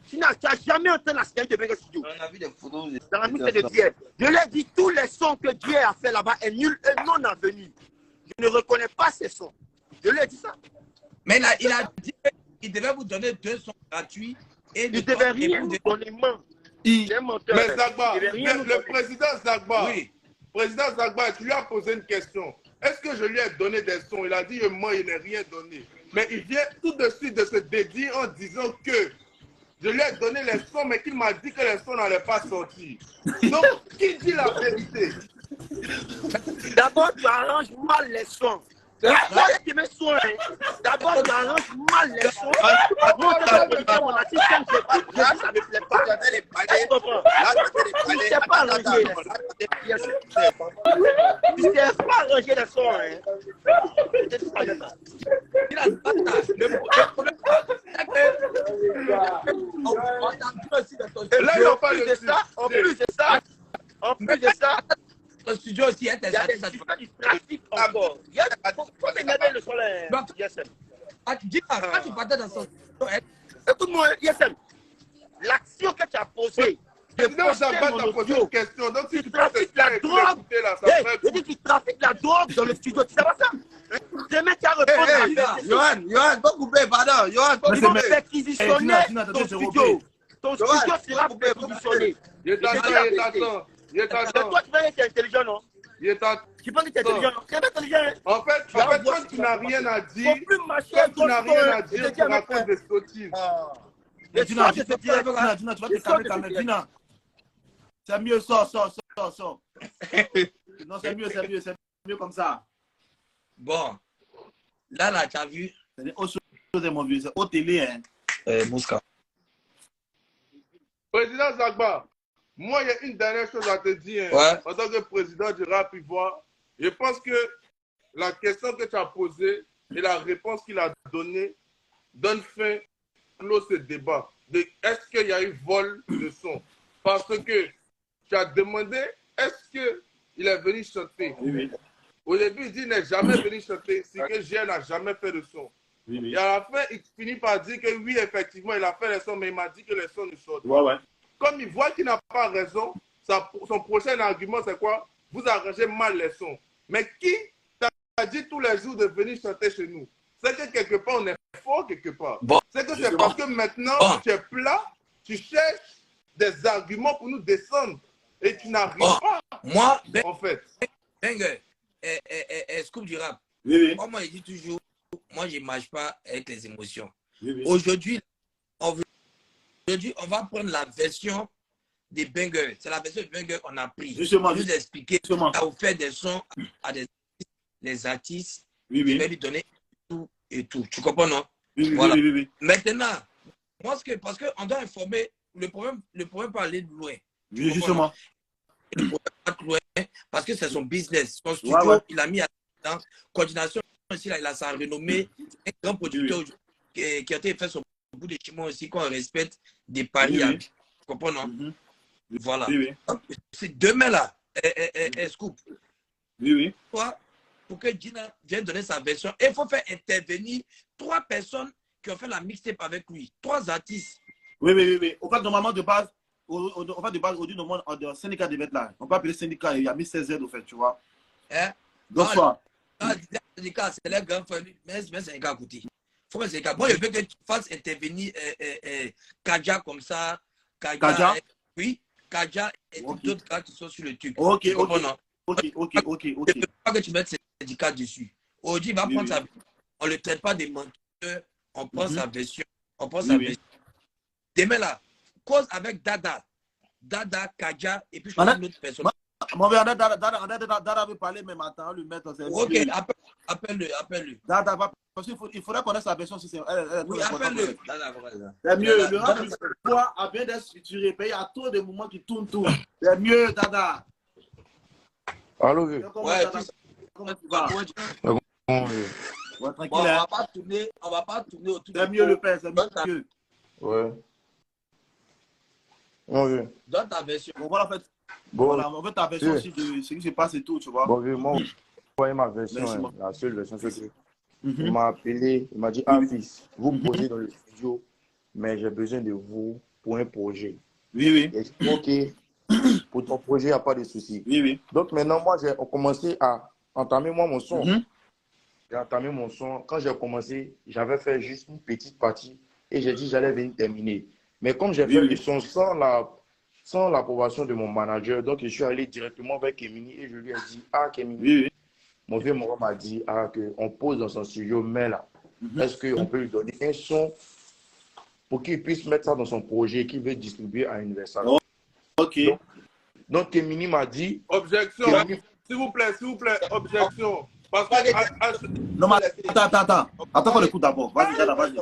Tu n'as jamais entendu la scène de Bengue Studio. On a vu des photos. Dans la mixtape de DSO. Je l'ai dit, tous les sons que Dieu a fait là-bas est nul et non avenu. Je ne reconnais pas ces sons. Je lui ai dit ça. Mais là, il a dit qu'il devait vous donner 2 sons gratuits Et il ne devait rien nous donner, man. Mais Zagba, le président Zagba, président Zagba, tu lui as posé une question. Est-ce que je lui ai donné des sons? Il a dit, moi, il n'a rien donné. Mais il vient tout de suite de se dédier en disant que je lui ai donné les sons, mais qu'il m'a dit que les sons n'allaient pas sortir. Donc, qui dit la vérité? D'abord, tu arranges mal les sons. D'abord, tu mets son, d'abord, tu arranges mal les sons. Moi, mon assistant, ça ne me plaît pas. Tu ne sais pas arranger les sons. Tu ne sais pas arranger les sons. Et là, il n'y a pas de ça. En plus de ça, le studio aussi, il y a des du trafic encore. Il y a le soleil. Quand tu partais dans son studio, écoute-moi, Yassem, l'action que tu as posée, non, Zagba t'a posé une question. Donc, si tu trafiques la drogue, tu trafiques la drogue dans le studio, tu sais pas ça? Demain, tu as répondu à Johan, pas couper, pardon. Johan, pas ils vont couper. perquisitionner ton studio. Ton studio sera perquisitionné. Il t'attend. Toi, tu vas être intelligent, non? Tu penses que tu es intelligent, non? Tu es intelligent. En fait, quand tu n'as rien à dire, tu racontes des sottises. Dina, tu vas te calmer quand même. Dina, c'est mieux, sors. Non, c'est mieux comme ça. Bon, là, tu as vu. C'est autre chose, mon vieux, c'est au télé, hein. Mouska. Président Zagba, moi, il y a une dernière chose à te dire. En tant que président du Rap Ivoire, je pense que la question que tu as posée et la réponse qu'il a donnée donne fin, close ce débat. Est-ce qu'il y a eu vol de son? Parce que tu as demandé, est-ce qu'il est venu chanter? Oui. Au début, il dit qu'il n'est jamais venu chanter, c'est que G n'a jamais fait de son. Oui. Et à la fin, il finit par dire que oui, effectivement, il a fait les sons, mais il m'a dit que les sons ne sortent pas. Ouais. Comme il voit qu'il n'a pas raison, son prochain argument, c'est quoi? Vous arrangez mal les sons. Mais qui t'a dit tous les jours de venir chanter chez nous? C'est que quelque part, on est fort quelque part. Bon, c'est que c'est parce que maintenant, tu es plat, tu cherches des arguments pour nous descendre. Et tu n'arrives pas, moi, en fait. Scoop du Rap. Oui. Moi, je dis toujours, moi, je ne marche pas avec les émotions. Oui. Aujourd'hui, on va prendre la version des bangers. C'est la version des bangers qu'on a pris. Justement. Nous expliquer à vous faire des sons à des artistes. Oui. Je vais lui donner tout et tout. Tu comprends, non? Oui. Maintenant, moi, parce qu'on doit informer, le problème peut aller de loin. Oui, justement. Le problème pas de loin parce que c'est son business. Son studio, il a mis à dans coordination aussi, là, il a sa renommée. Un grand producteur qui a été fait son bout de chimon aussi, qu'on respecte des paris. Tu comprends, non? Voilà. C'est demain, là, Scoop. Oui. Toi, pour que Gina vienne donner sa version, il faut faire intervenir 3 personnes qui ont fait la mixtape avec lui. 3 artistes. Oui. Au fait, normalement, de base, aujourd'hui, normalement, dans le syndicat des vêtements, là, on peut appeler syndicat, il y a mis 16 au fait, tu vois. Donc, soit. Le syndicat, c'est les grands frères, mais c'est un gars à côté. Faut que c'est un gars. Moi, je veux que tu fasses intervenir Kaja comme ça. Kaja? Oui, Kaja et d'autres gars qui sont sur le truc. Ok. Je ne veux pas que tu mettes ce syndicat dessus. Aujourd'hui, il va prendre sa version. On ne le traite pas des menteurs. On prend sa version. Demain, là, cause avec Dada, Kaja, et puis je prends une autre personne. Mon verre, Dada veut parler, mais maintenant, le mettre. Ok, appelle-le. Dada va. Parce qu'il faudrait connaître sa version si c'est. Oui, appelle-le. C'est mieux. Le rap a bien d'être structuré. Il y a trop de moments qui tournent tout. C'est mieux, Dada. Allô, vieux. Comment tu vas? Tranquille. On va pas tourner autour. C'est mieux le père, c'est mieux. Ouais. Donne ta version. Voilà, en fait. Voilà, on veut ta version aussi de ce qui se passe et tout, tu vois. Bon, moi, voyez ma version, la seule version, c'est que il m'a appelé, il m'a dit, fils, vous me posez dans le studio, mais j'ai besoin de vous pour un projet. Oui. Ok, pour ton projet, il n'y a pas de souci. Oui. Donc maintenant, moi, j'ai commencé à entamer mon son. J'ai entamé mon son. Quand j'ai commencé, j'avais fait juste une petite partie et j'ai dit j'allais venir terminer. Mais comme j'ai fait le son sans l'approbation de mon manager, donc je suis allé directement vers Kemini et je lui ai dit, ah Kemini, mon vieux Moro m'a dit, ah, qu'on pose dans son studio, mais là, est-ce qu'on peut lui donner un son pour qu'il puisse mettre ça dans son projet qu'il veut distribuer à Universal. Ok. Donc Kemini m'a dit... Objection, s'il vous plaît, objection. Parce que... Non, mais attends. Attends qu'on l'écoute d'abord. Vas-y, vas-y.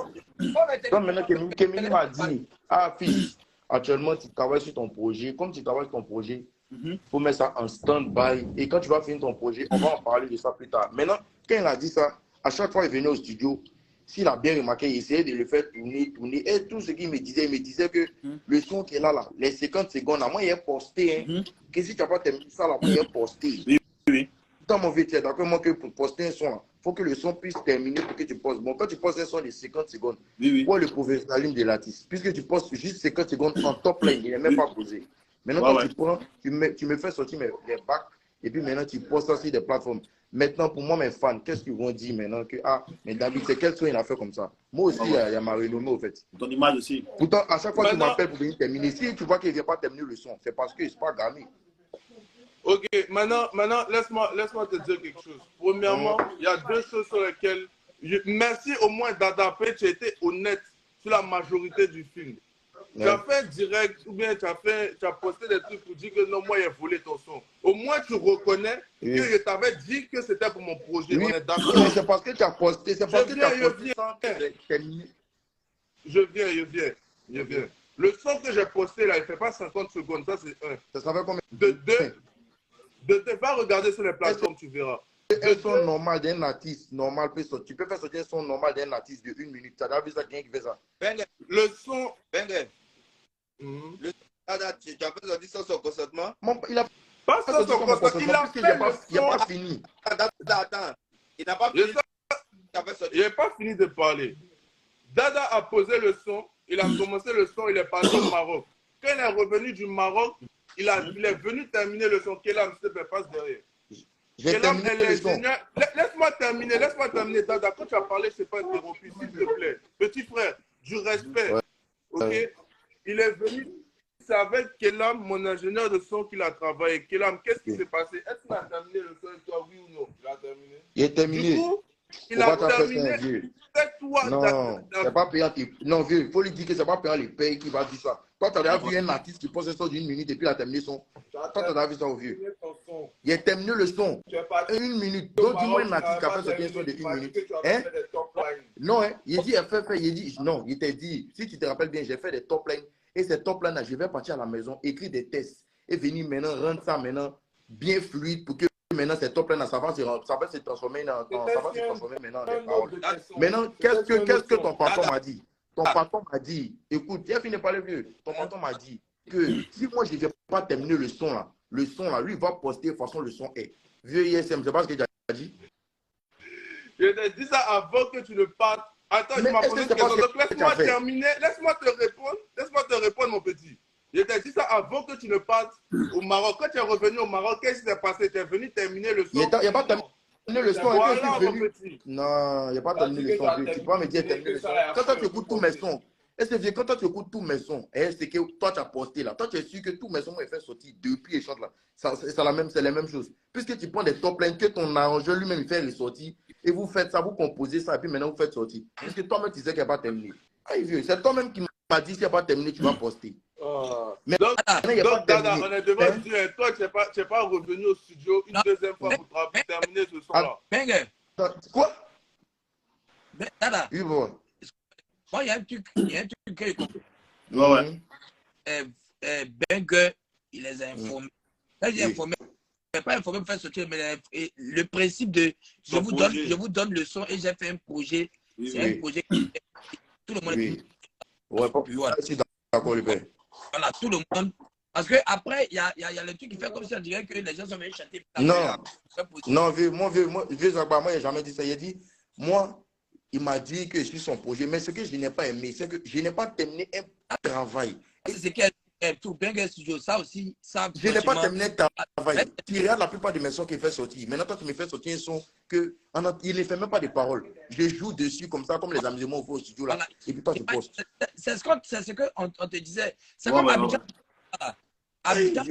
Donc maintenant, Kemini m'a dit, ah fils, actuellement tu travailles sur ton projet. Comme tu travailles sur ton projet, il faut mettre ça en stand-by. Et quand tu vas finir ton projet, on va en parler de ça plus tard. Maintenant, quand il a dit ça, à chaque fois qu'il venait au studio, s'il a bien remarqué, il essayait de le faire tourner. Et tout ce qu'il me disait que le son qui est là, les 50 secondes, là, moi, il est posté. Que si tu n'as pas terminé ça, là, moi, il est posté. Oui. Dans mon vieux, tu es d'accord, moi, que pour poster un son, il faut que le son puisse terminer pour que tu postes. Bon, quand tu postes un son de 50 secondes, pour le professionnalisme de l'artiste, puisque tu postes juste 50 secondes en top line, il n'est même pas posé. Maintenant, quand tu prends, tu me fais sortir les bacs, et puis maintenant, tu postes ça sur des plateformes. Maintenant, pour moi, mes fans, qu'est-ce qu'ils vont dire maintenant que, ah, mais David, c'est quel son il a fait comme ça? Moi aussi, il y a ma renommée, au fait. Ton image aussi. Pourtant, à chaque fois que tu m'appelles pour venir terminer, si tu vois qu'il ne vient pas terminer le son, c'est parce qu'il n'est pas gagné. Ok, maintenant laisse-moi te dire quelque chose. Premièrement, il y a deux choses sur lesquelles... Merci au moins, Dada P, tu as été honnête sur la majorité du film. Tu as fait direct ou bien tu as posté des trucs pour dire que non, moi, il a volé ton son. Au moins, tu reconnais que je t'avais dit que c'était pour mon projet. Oui, on est d'accord. mais c'est parce que tu as posté. C'est parce que tu as posté sans terminer. Je viens. Le son que j'ai posté là, il ne fait pas 50 secondes. Ça, c'est un. Ça savait combien de deux, va regarder sur les plateformes, tu verras. Un son normal d'un artiste, normal, tu peux faire sortir un son normal d'un artiste de 1 minute. Tu as vu ça, quelqu'un qui fait ça? Le son. Le tu as fait sortir sans son consentement? Il a pas sans son consentement. Il a fait il n'a pas fini. Attends. Il n'a pas fini. Il n'a pas fini de parler. Dada a posé le son. Il a commencé le son. Il est parti au Maroc. Quand il est revenu du Maroc, il est venu terminer le son. Kélam, s'il te plaît, passe derrière. Kélam est l'ingénieur. Laisse-moi terminer, Dada. Quand tu as parlé, je ne sais pas interrompu, s'il te plaît. Petit frère, du respect. Ok? Il est venu, c'est avec Kélam, mon ingénieur de son, qu'il a travaillé. Kélam, qu'est-ce qui s'est passé? Est-ce qu'il a terminé le son avec toi, oui ou non? Il a terminé. Il est terminé. Du coup, il a terminé. C'est toi, non, c'est pas payant. Non, vieux, il faut lui dire que c'est pas payant les payes qui va dire ça. Toi, tu as déjà vu un artiste qui pose un son d'une minute et puis il a terminé son. Toi, tu as déjà vu ça au vieux. Il a terminé le son. 1 minute. Donc, dis-moi un artiste qui a fait sortir un son de 1 minute. Hein? Non, hein? Il dit, il dit, non, il t'a dit, si tu te rappelles bien, j'ai fait des top lines. Et ces top lines, je vais partir à la maison, écrire des tests et venir maintenant rendre ça maintenant bien fluide pour que maintenant ces top lines, ça va se transformer maintenant en des paroles. Maintenant, qu'est-ce que ton patron m'a dit? Ton patron m'a dit, écoute, j'ai fini par le vieux. Ton patron m'a dit que si moi je ne vais pas terminer le son là, lui va poster de toute façon le son est. Vieux ISM, je sais pas ce que tu as dit. Je t'ai dit ça avant que tu ne partes. Attends, je m'as posé une question. Donc laisse-moi terminer. Laisse-moi te répondre, mon petit. Je t'ai dit ça avant que tu ne partes au Maroc. Quand tu es revenu au Maroc, qu'est-ce qui s'est passé? Tu es venu terminer le son. Il n'y a pas terminé le son. Voilà, mon petit. Non, il n'y a pas terminé le son. Tu peux pas me dire terminer le son. Quand tu écoutes tous mes sons, quand tu écoutes tous mes sons, c'est que toi tu as posté là. Toi tu es sûr que tous mes sons m'ont fait sortir depuis les chantes là. C'est la même chose. Puisque tu prends des top lines que ton arrangeur lui-même il fait les sorties et vous faites ça, vous composez ça et puis maintenant vous faites sortir. Parce que toi-même tu sais qu'il n'y a pas terminé. Ah, c'est toi-même qui m'a dit s'il n'y a pas terminé, tu vas poster. Mais donc Dada, on est devant Dieu. Toi, tu n'es pas revenu au studio une deuxième fois pour terminer ce son-là. Quoi? Dada. Oui, bon. Moi, il y a un truc que je comprends. Banger, il les a informés. Là, j'ai informé. Je n'ai pas informé pour faire sortir, mais le principe de je vous donne le son et j'ai fait un projet. C'est un projet qui tout le monde est. Voilà. Je suis d'accord, le père. Voilà, tout le monde. Parce qu'après, il y a le truc qui fait comme si on dirait que les gens sont venus chanter. Non, vieux, moi, il n'a jamais dit ça. Il a dit, moi, il m'a dit que je suis son projet. Mais ce que je n'ai pas aimé, c'est que je n'ai pas terminé un travail. C'est quel tout, Bengue Studio, ça aussi, ça. Je n'ai pas terminé de travail. Tu regardes la plupart de mes sons qu'il fait sortir. Maintenant, toi, tu me fais sortir un son que il ne fait même pas de paroles. Je joue dessus comme ça, comme les amusements au studio là. Et puis toi, tu postes. C'est ce qu'on te disait. C'est comme Abidjan. Abidjan,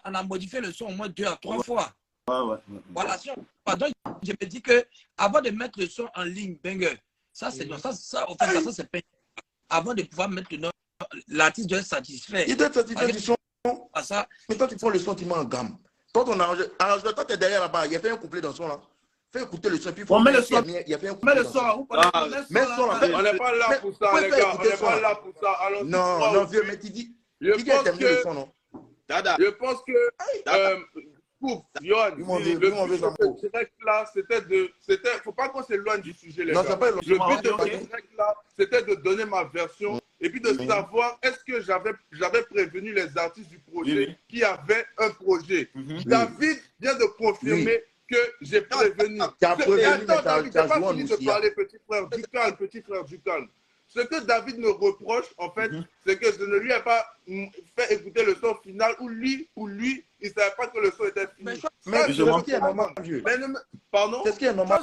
on a modifié le son au moins 2 à 3 fois. Voilà. Pardon, je me dis que avant de mettre le son en ligne, Bengue, ça c'est ça, au fait, ça c'est payant. Avant de pouvoir mettre le nom, l'artiste doit être satisfait. Il doit être satisfait du son. Ça. Mais toi, tu prends le son, tu mets en gamme. Toi, ton arrangeur, toi, tu es derrière là-bas. Il a fait un couplet dans le son là. Fais écouter le son. Puis on met le son. Il a fait un couplet. Mets le son là. Mets le son là. On n'est pas là pour ça, les gars. On n'est pas là pour ça. Alors, non, vieux, mais tu dis. Il a terminé le son, non? Je pense que. Yohan, le but direct là, c'était, faut pas qu'on s'éloigne du sujet, les gars. Le but de direct là, c'était de donner ma version et puis de savoir est-ce que j'avais prévenu les artistes du projet qui avaient un projet. David vient de confirmer que j'ai prévenu. Attends, David, j'ai pas fini de parler, petit frère, du calme. Ce que David me reproche, en fait, c'est que je ne lui ai pas fait écouter le son final où lui, il ne savait pas que le son était fini. Mais c'est ce qui est normal, vieux. Pardon? C'est ce qui est normal.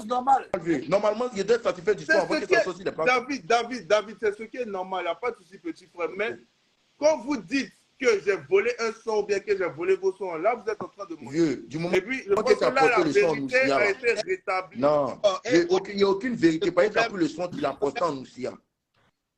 Normalement, il doit être satisfait du son avant que ça sorte des places. David, c'est ce qui est normal. Il n'y a pas de souci, petit frère. Mais quand vous dites que j'ai volé un son ou bien que j'ai volé vos sons, là, vous êtes en train de mentir. Du moment et puis, je pense que là, la vérité a été rétablie. Non, il n'y a aucune vérité. Par exemple, tu as pris le son, tu l'as posté en Oussia.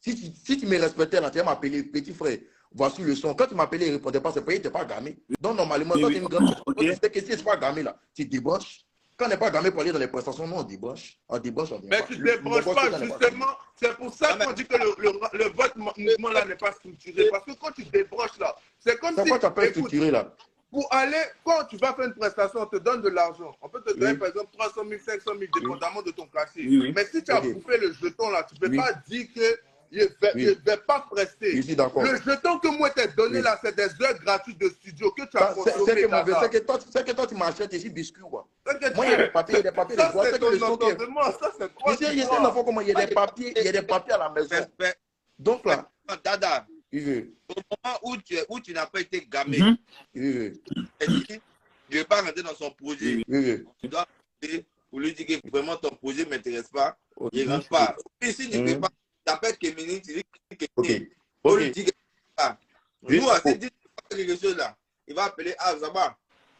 Si tu me respectais là, tu vas m'appeler petit frère, voici le son. Quand tu m'appelais, il ne répondait pas, c'est pas, il n'était pas gamé. Donc normalement, toi, tu es une grande chose. C'est que si ce n'est pas gamé là, tu débranches. Quand on n'est pas gamé pour aller dans les prestations, non, on débranche. On vient mais tu ne débranches pas, justement. C'est pour ça qu'on dit que le vote mouvement là n'est pas structuré. Parce que quand tu débranches là, c'est comme si. C'est quoi tu appelles structuré là? Pour aller, quand tu vas faire une prestation, on te donne de l'argent. On peut te donner par exemple 300 000, 500 000, dépendamment de ton casier. Mais si tu as bouffé le jeton là, tu ne peux pas dire que je ne vais pas prester. Le jeton que moi t'ai donné là, c'est des heures gratuites de studio que tu as consommé. C'est que toi, tu m'achètes ici biscuits. Moi, il y a des papiers, de droit. Ça, c'est quoi? Il y a des enfants, comment il y a des papiers, à la maison. Donc là, Dada, au moment où tu n'as pas été gamé, tu ne veux pas rentrer dans son projet. Tu dois rentrer pour lui dire que vraiment ton projet ne m'intéresse pas. Il ne rentre pas. Et si tu ne veux pas, tu appelles Kémini, tu dis que pour lui dire que nous, si tu dis quelque chose là, il va appeler Zaba,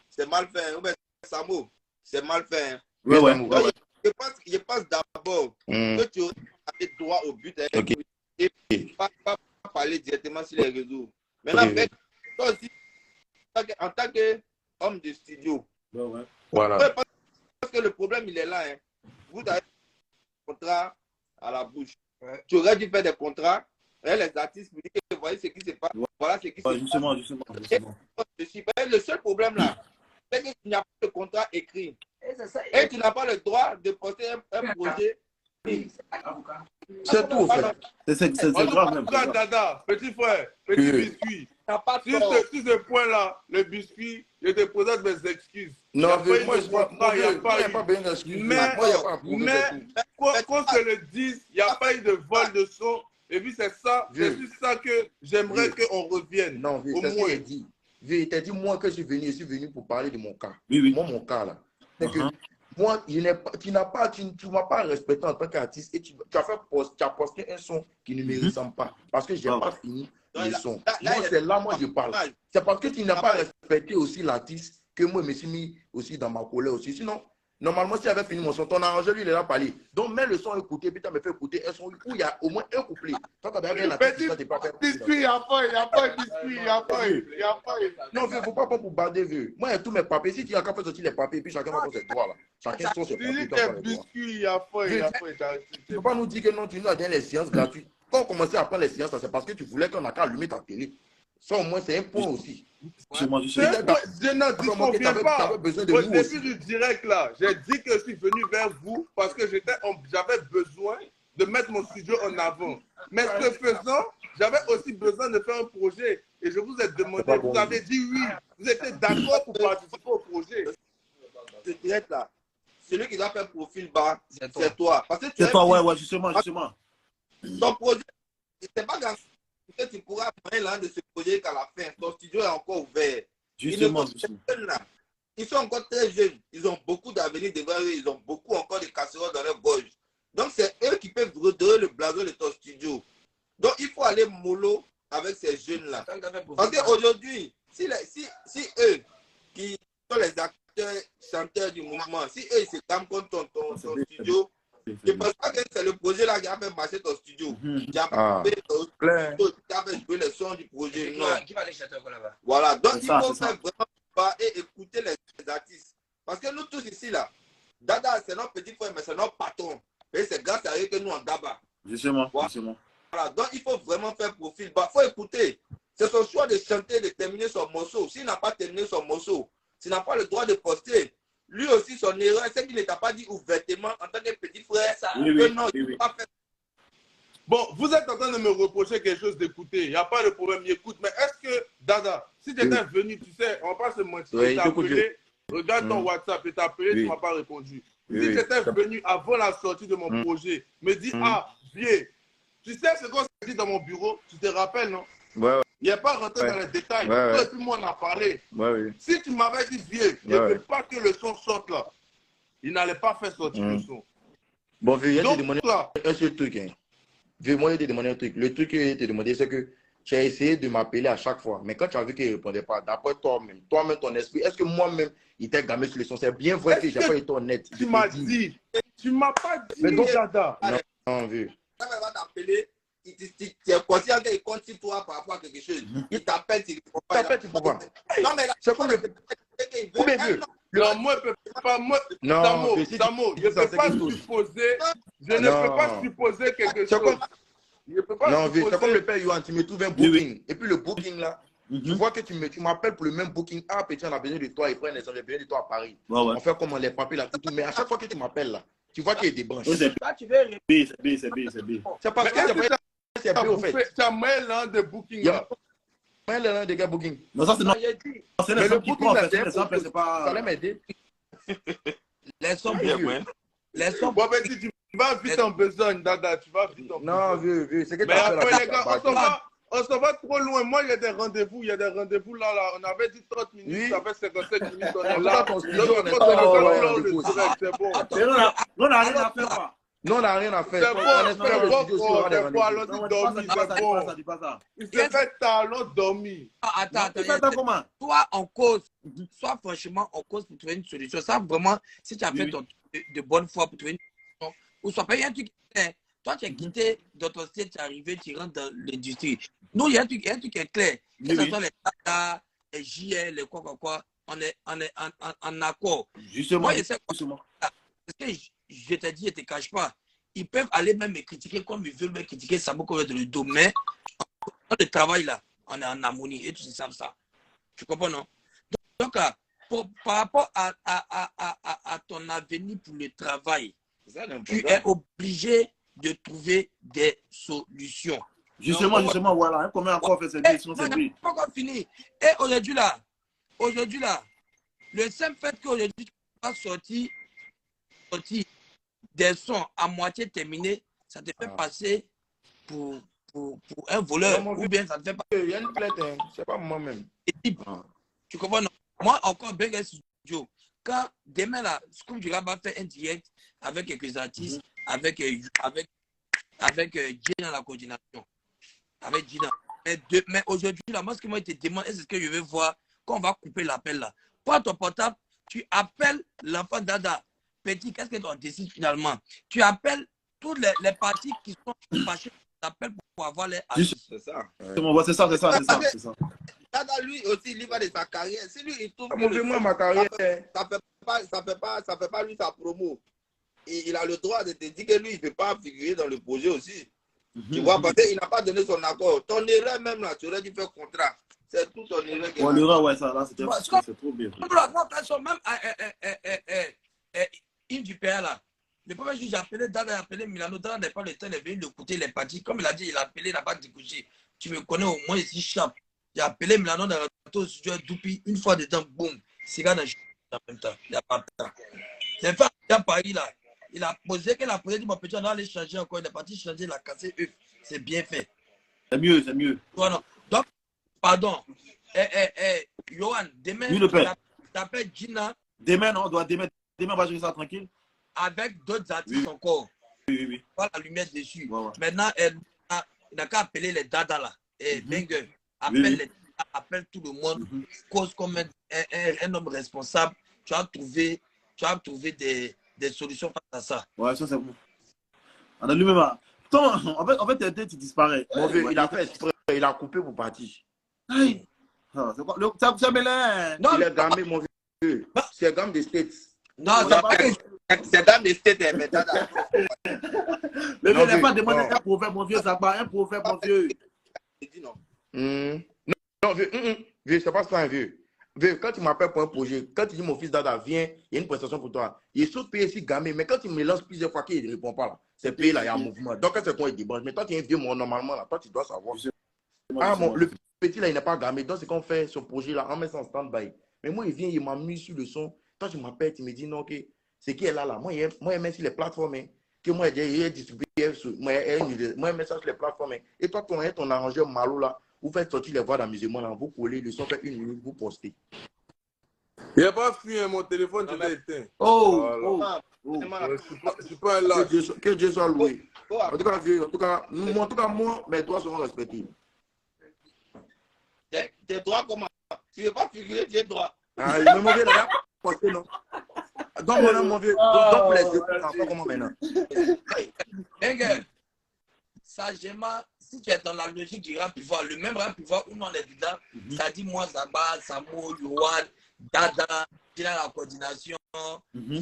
c'est mal fait. Ou bien Samo, c'est mal fait. Je pense d'abord que tu aurais droit au but et pas parler directement sur les réseaux. Maintenant, toi aussi, en tant qu'homme de studio, voilà. Parce que le problème, il est là. Vous avez des contrats à la bouche. Tu aurais dû faire des contrats. Et les artistes vous disent que voyez ce qui se passe. Voilà ce qui se passe. Justement. Le seul problème là, c'est qu'il n'y a pas de contrat écrit. Et tu n'as pas le droit de porter un projet. C'est tout, en fait. C'est grave même. Dada, petit frère, petit biscuit. Si ce point-là, le biscuit, je te présente mes excuses. Non, moi, il n'y a pas bien d'excuses. Mais qu'on se le dise, il n'y a pas eu de vol de son. Et puis c'est ça, c'est juste ça que j'aimerais qu'on revienne. Non, c'est ce qu'il a dit. Il t'a dit, moi, que je suis venu pour parler de mon cas. Moi, mon cas, là. C'est que moi, tu ne m'as pas respecté en tant qu'artiste et tu as posté un son qui ne me ressemble pas. Parce que je n'ai pas fini le son. Moi, c'est là, moi, je parle. C'est parce que tu n'as pas respecté aussi l'artiste que moi, je me suis mis aussi dans ma colère aussi. Sinon, normalement, si j'avais fini mon son, ton arrangeur, lui, il est là parlé. Donc, mets le son écouté, puis tu me fait écouter un son où il y a au moins un couplet. Toi, tu as bien la tête, tu n'as pas fait. Biscuit, il n'y a pas de biscuit, il n'y a pas. Non, il ne faut pas pour bader, vieux. Moi, il y a tous mes papiers. Si tu as qu'à faire sortir les papiers, puis chacun va faire ses droits là. Chacun son ses papiers. Biscuit, il n'y a pas. Tu ne peux pas nous dire que non, tu nous as donné les séances gratuites. Quand on commençait à prendre les séances, c'est parce que tu voulais qu'on a qu'à allumer ta télé. Ça, au moins, c'est un point aussi. Je n'en disconviens pas. Au début du direct, là, j'ai dit que je suis venu vers vous parce que j'avais besoin de mettre mon studio en avant. Mais ce faisant, j'avais aussi besoin de faire un projet. Et je vous ai demandé, vous avez dit oui. Vous étiez d'accord pour participer au projet. Ce direct, là, celui qui doit faire profil bas, c'est toi. C'est toi, ouais, justement. Ton projet, c'est pas grave. que tu pourras moyen de ce projet qu'à la fin, ton studio est encore ouvert. Justement. Ils sont encore très jeunes. Ils ont beaucoup d'avenir devant eux. Ils ont beaucoup encore de casseroles dans leur gorge. Donc, c'est eux qui peuvent redorer le blason de ton studio. Donc, il faut aller mollo avec ces jeunes-là. Parce qu'aujourd'hui, si eux, qui sont les acteurs, chanteurs du mouvement, si eux, ils se calment contre ton studio, je ne pense pas que c'est le projet là qui a fait marcher ton studio. Qui a fait jouer les sons du projet. Non. Voilà. Donc, il faut faire vraiment et écouter les artistes. Parce que nous tous ici, là, Dada, c'est notre petit frère, mais c'est notre patron. Et c'est grâce à eux que nous, on d'aba. Justement. Voilà. Donc, il faut vraiment faire profil. Il faut écouter. C'est son choix de chanter, de terminer son morceau. S'il n'a pas terminé son morceau, s'il n'a pas le droit de poster, lui aussi, son erreur, c'est qu'il ne t'a pas dit ouvertement en tant que petit frère que non, il ne pas faire. Bon, vous êtes en train de me reprocher quelque chose d'écouter. Il n'y a pas de problème, il écoute. Mais est-ce que, Dada, si tu étais venu, tu sais, on va pas se mentir, il t'a appelé, regarde ton WhatsApp, il t'a appelé, tu ne m'as pas répondu. Si tu étais venu avant la sortie de mon projet, me dis, vieux, tu sais ce qu'on s'est dit dans mon bureau, tu te rappelles, non? Il n'est pas rentré dans les détails. Toi et puis moi, on a parlé. Si tu m'avais dit, vieux, je ne veux pas que le son sorte là, il n'allait pas faire sortir le son. Bon, vieux, il y a demandé un seul truc. Vieux, moi, il t'a demandé un truc. Le truc qu'il t'a demandé, c'est que tu as essayé de m'appeler à chaque fois. Mais quand tu as vu qu'il ne répondait pas, d'après toi-même, ton esprit, est-ce que moi-même, il t'a gamé sur le son? C'est bien vrai que je n'ai pas été honnête. Tu m'as dit. Tu ne m'as pas dit. Mais donc, Dada. Non, vieux. Quand il va t'appeler, tu es conscient qu'il compte sur toi par rapport à quelque chose. Il t'appelle, tu ne réponds pas. Non, mais là, c'est comme le. Ou bien vieux. Non, moi, je ne peux pas. Samo, je ne peux pas supposer. Je ne peux pas supposer quelque chose. Non, vieux, c'est comme le père Yohan, tu me trouves un booking. Et puis le booking là, tu vois que tu m'appelles pour le même booking. Ah, petit, on a besoin de toi. Ils prennent les gens, j'ai besoin de toi à Paris. On fait comme on les papiers là, tout. Mais à chaque fois que tu m'appelles là, tu vois qu'il y a des branches. C'est B. C'est parce que c'est B au fait. Tu as moyen de booking. Moyen de gars booking. Non, ça c'est non. C'est le booking là, c'est pas. Ça allait m'aider. Laissons bien. Laissons. Bon, mais tu vas vite en besogne, Dada. Tu vas vite en besogne. Non, vieux, c'est que tu mais après, les gars, on s'en va trop loin. Moi, il y a des rendez-vous. Là. On avait dit 30 minutes, ça fait 57 minutes. On est là. C'est bon. On n'a rien à faire, quoi. Non, on n'a rien à faire. C'est bon, allons-y dormir, c'est bon. Il se fait tard, allons dormir. Attends. Toi, en cause, soit franchement en cause pour trouver une solution. Ça, vraiment, si tu as fait de bonne foi pour trouver une solution, ou soit pas, il y a un truc, toi, tu as quitté dans ton style, tu es arrivé, tu rentres dans l'industrie. Nous, il y a un truc qui est clair. Que ce soit les data, les JL, les quoi, on est en accord. Justement. Parce que je t'ai dit, je ne te cache pas, ils peuvent aller même me critiquer comme ils veulent me critiquer, ça beaucoup dans le domaine. Dans le travail là, on est en harmonie et tu sais ça. Tu comprends, non? Donc, par rapport à ton avenir pour le travail, tu es obligé de trouver des solutions. Justement, voilà. Comment encore faire cette mission? Non, c'est pas encore fini. Et aujourd'hui là, le simple fait qu'aujourd'hui tu vas sortir des sons à moitié terminés, ça te fait passer pour un voleur. Ou bien ça te fait passer. Il y a une plainte, c'est pas moi-même. Tu comprends? Non? Moi, encore Bengues Studio. Quand demain, là, Scoop du Rabat fait un direct avec quelques artistes, avec Gina la coordination. Avec Gina. Mais aujourd'hui, là, moi, ce que moi, je te demande, est-ce que je vais voir quand on va couper l'appel là? Prends ton portable, tu appelles l'enfant Dada. Petit, qu'est-ce que tu décides finalement? Tu appelles toutes les parties qui sont fâchées, tu appelles pour avoir les artistes. C'est ça. C'est ça. Dada, lui aussi, il va de sa carrière. Si lui, il trouve que ma carrière, ça fait pas lui sa promo. Et il a le droit de te dire que lui, il ne peut pas figurer dans le projet aussi. Tu vois, parce qu'il n'a pas donné son accord. Ton erreur même, là, tu aurais dû faire contrat. C'est tout ton erreur. Ça, là, c'est trop bien. Même du père là. Le premier jour, j'ai appelé Dada, j'ai appelé Milano. Dada n'a pas le temps de venir écouter les parties. Comme il a dit, il a appelé, il n'a pas découché. Tu me connais au moins ici, Chap. J'ai appelé Milano dans le studio Doupi. Une fois dedans, boum. Cigare dans en même temps. Il n'y a pas de temps. C'est fait à Paris là. Il a posé, dit mon petit, on va aller changer encore. Il est parti changer, il a cassé eux. C'est bien fait. C'est mieux, c'est mieux. Voilà. Donc, pardon. Johan, demain, Oui, le père. t'appelles Gina. Demain, non, demain, on va jouer ça tranquille. Avec d'autres artistes encore. Oui. Pas la lumière dessus. Ouais. Maintenant, il n'a qu'à appeler les dadas là. Et Banger. Appelle tout le monde. Cause comme un homme responsable. Tu as trouvé des solutions face à ça. Ouais, ça c'est bon. On a lui-même. En fait, tu disparais. Mon vieux, il a fait exprès, il a coupé pour partir. Aïe. C'est quoi? Ça me l'a. Il est gamé, mon vieux. C'est un gamme des States. Non, c'est dans les states, mais dada. Le vieux n'est pas demandé un prophète, mon vieux, ça va. Un prophète, mon vieux. Non, vieux, c'est pas ça, un vieux. Vieux, quand tu m'appelles pour un projet, quand tu dis mon fils Dada, viens, il y a une prestation pour toi. Il saute payer si gamé, mais quand il me lance plusieurs fois qu'il ne répond pas là, c'est payé là, il y a un mouvement. Donc, c'est quoi il débranche. Mais toi, tu es un vieux, normalement, là, toi, tu dois savoir. Le petit là, il n'est pas gamé. Donc, c'est qu'on fait ce projet là, on met ça en stand-by. Mais moi, il vient, il m'a mis sur le son. Toi, tu m'appelles, tu me dis non, ok, c'est qui est là. Moi, il met sur les plateformes. Que moi, j'ai distribué, moi, il met ça sur les plateformes. Et toi, ton arrangeur malo là, vous faites sortir les voix d'amusement là, vous collez le son, fait 1 minute, vous postez. Il n'y a pas fui, mon téléphone, je l'ai éteint. Je suis pas là. Que Dieu soit loué. En tout cas, moi, mes droits seront respectés. Tes droits comment? Tu ne veux pas figurer tes droits. Ah, mais mon vieux, là, posté, non. Donc, mon vieux, donc les deux, comment maintenant? Sagement, si tu es dans la logique du rap pouvoir, le même rap pouvoir où on est dedans, ça dit moi, Zaba, Samo, Yohan, Dada, Gina la coordination,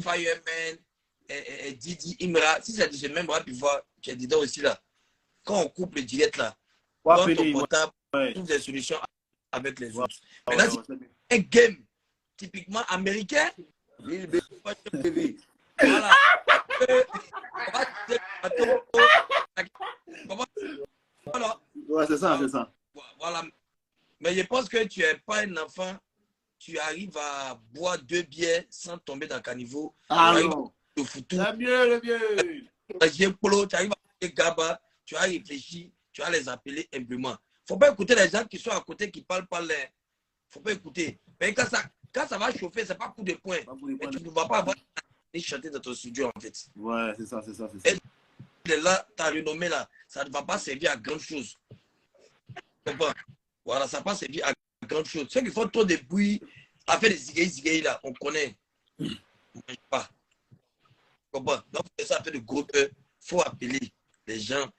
Fireman, Didi, Imra. Si c'est le même rap pouvoir, tu es dedans aussi là. Quand on coupe le direct là, dans ton portable, trouve des solutions avec les autres. Maintenant, si un game typiquement américain, voilà. Voilà. Ouais, c'est ça. Voilà. Mais je pense que tu n'es pas un enfant, tu arrives à boire 2 bières sans tomber dans le caniveau. Ah non. C'est mieux, le vieux. Tu arrives à faire Gaba, tu as réfléchi, tu as les appeler humblement. Il ne faut pas écouter les gens qui sont à côté, qui ne parlent pas l'air. Il ne faut pas écouter. Mais quand ça va chauffer, ce n'est pas coup de poing. Mais tu ne vas pas avoir chanter dans ton studio en fait. Ouais, c'est ça. Et là, ta renommée là, ça ne va pas servir à grand chose. Voilà, ça ne va pas servir à grand chose. Ceux qui font trop de bruit, à faire des zigueilles là, on connaît. On ne mange pas. Donc, ça fait de gros il faut appeler les gens.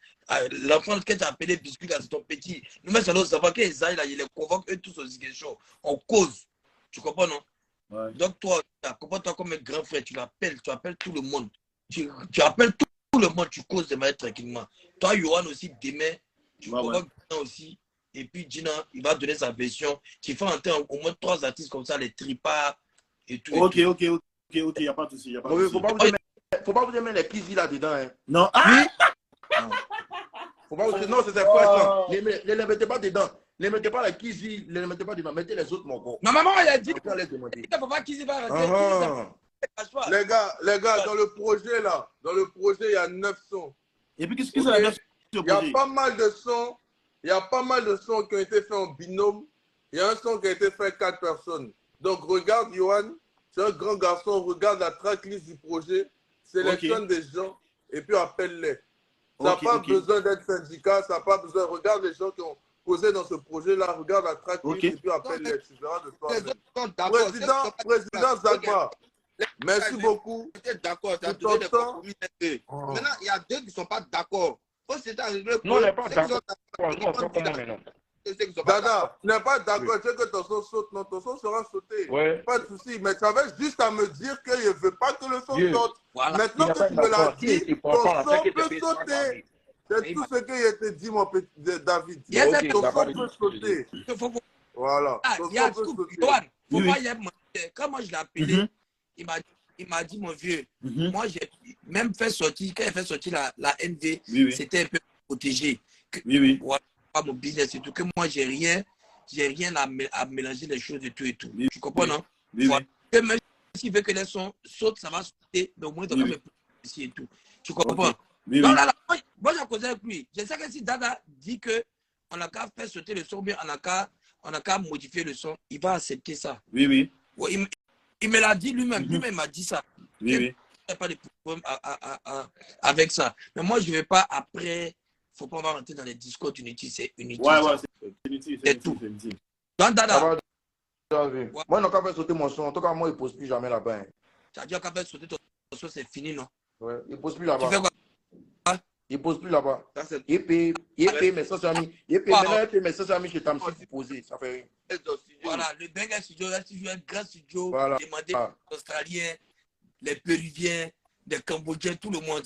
L'enfant que tu as appelé biscuit, c'est ton petit. Nous, mais ça doit savoir qu'ils là, ils les convoquent eux tous aux zigueilles show. On cause. Tu comprends, non? Ouais. Donc, toi, comporte-toi comme un grand frère. Tu appelles tout le monde. Tu appelles tout le monde, tu causes de manière tranquillement. Toi, Yohan aussi, demain, tu convoques Gina aussi. Et puis, Gina, il va donner sa version. Tu fais entrer au moins 3 artistes comme ça, les tripas et tout. Ok, il n'y a pas de souci. Il ne faut pas vous aimer les Kizzy là-dedans. Hein. Non. Oui. Faut pas vous... Non, c'est quoi ça? Ne les mettez pas dedans. Ne mettez pas les Kizzy, ne les mettez pas dedans. Mettez les autres, mon gars. Non, maman, il a dit. Il ne faut pas Kizzy va rentrer. Les gars, dans le projet là, il y a 9 sons. Et puis, qu'est-ce que c'est la Il y a pas mal de sons. Il y a pas mal de sons qui ont été faits en binôme. Il y a un son qui a été fait 4 personnes. Donc, regarde, Johan, c'est un grand garçon, regarde la tracklist du projet, sélectionne des gens et puis appelle-les. Ça n'a pas besoin d'être syndicat, ça n'a pas besoin. Regarde les gens qui ont posé dans ce projet-là, regarde la tracklist et puis appelle-les. Tu verras de toi. Président Zagba, merci beaucoup. D'accord, tu as donné des compromis. Maintenant, il y a 2 qui ne sont pas d'accord. Non, on n'est pas d'accord. Dada, tu n'es pas d'accord, tu sais que ton son saute, non, ton son sera sauté. Ouais. Pas de souci, mais tu avais juste à me dire que je ne veux pas que le son saute. Voilà. Maintenant que tu me l'as dit, ton son peut sauter. C'est tout ce que je t'ai dit, mon petit David. Ton son peut sauter. Voilà. Ton son peut sauter. Quand moi je l'ai appelé, il m'a dit, mon vieux, moi j'ai même fait sortir, quand il fait sortir la NV, c'était un peu protégé. Voilà. Pas mon business et tout, que moi j'ai rien à mélanger les choses et tout. Tu comprends, non? Voilà. Que même s'il veut que les sons sautent, ça va sauter, mais au moins il doit me ici et tout. Tu comprends? Donc là, moi j'ai causé avec lui. Je sais que si Dada dit que on a qu'à faire sauter le son, bien on a qu'à modifier le son, il va accepter ça. Oui, oui. Ouais, il me l'a dit lui-même, lui-même m'a dit ça. Oui, oui. Il n'y a pas de problème avec ça. Mais moi, je ne vais pas après, il ne faut pas rentrer dans les discours d'Unity, c'est Unity. Ouais, c'est Unity, c'est tout. Unity. Dans Dada. Ouais. Moi, je n'ai pas fait sauter mon son. En tout cas, moi, il ne pose plus jamais là-bas. Hein. Tu as dit qu'à faire sauter ton son, c'est fini, non? Ouais, il ne pose plus là-bas. Tu fais quoi? Il ne pose plus là-bas. Il paye mes 500 amis. Il paye mes 500 amis que tu as posé. Ça fait rien. Voilà, le Bengal Studio, là, tu joues un grand studio, voilà. demandé aux Australiens, les Péruviens, les Cambodgiens, tout le monde.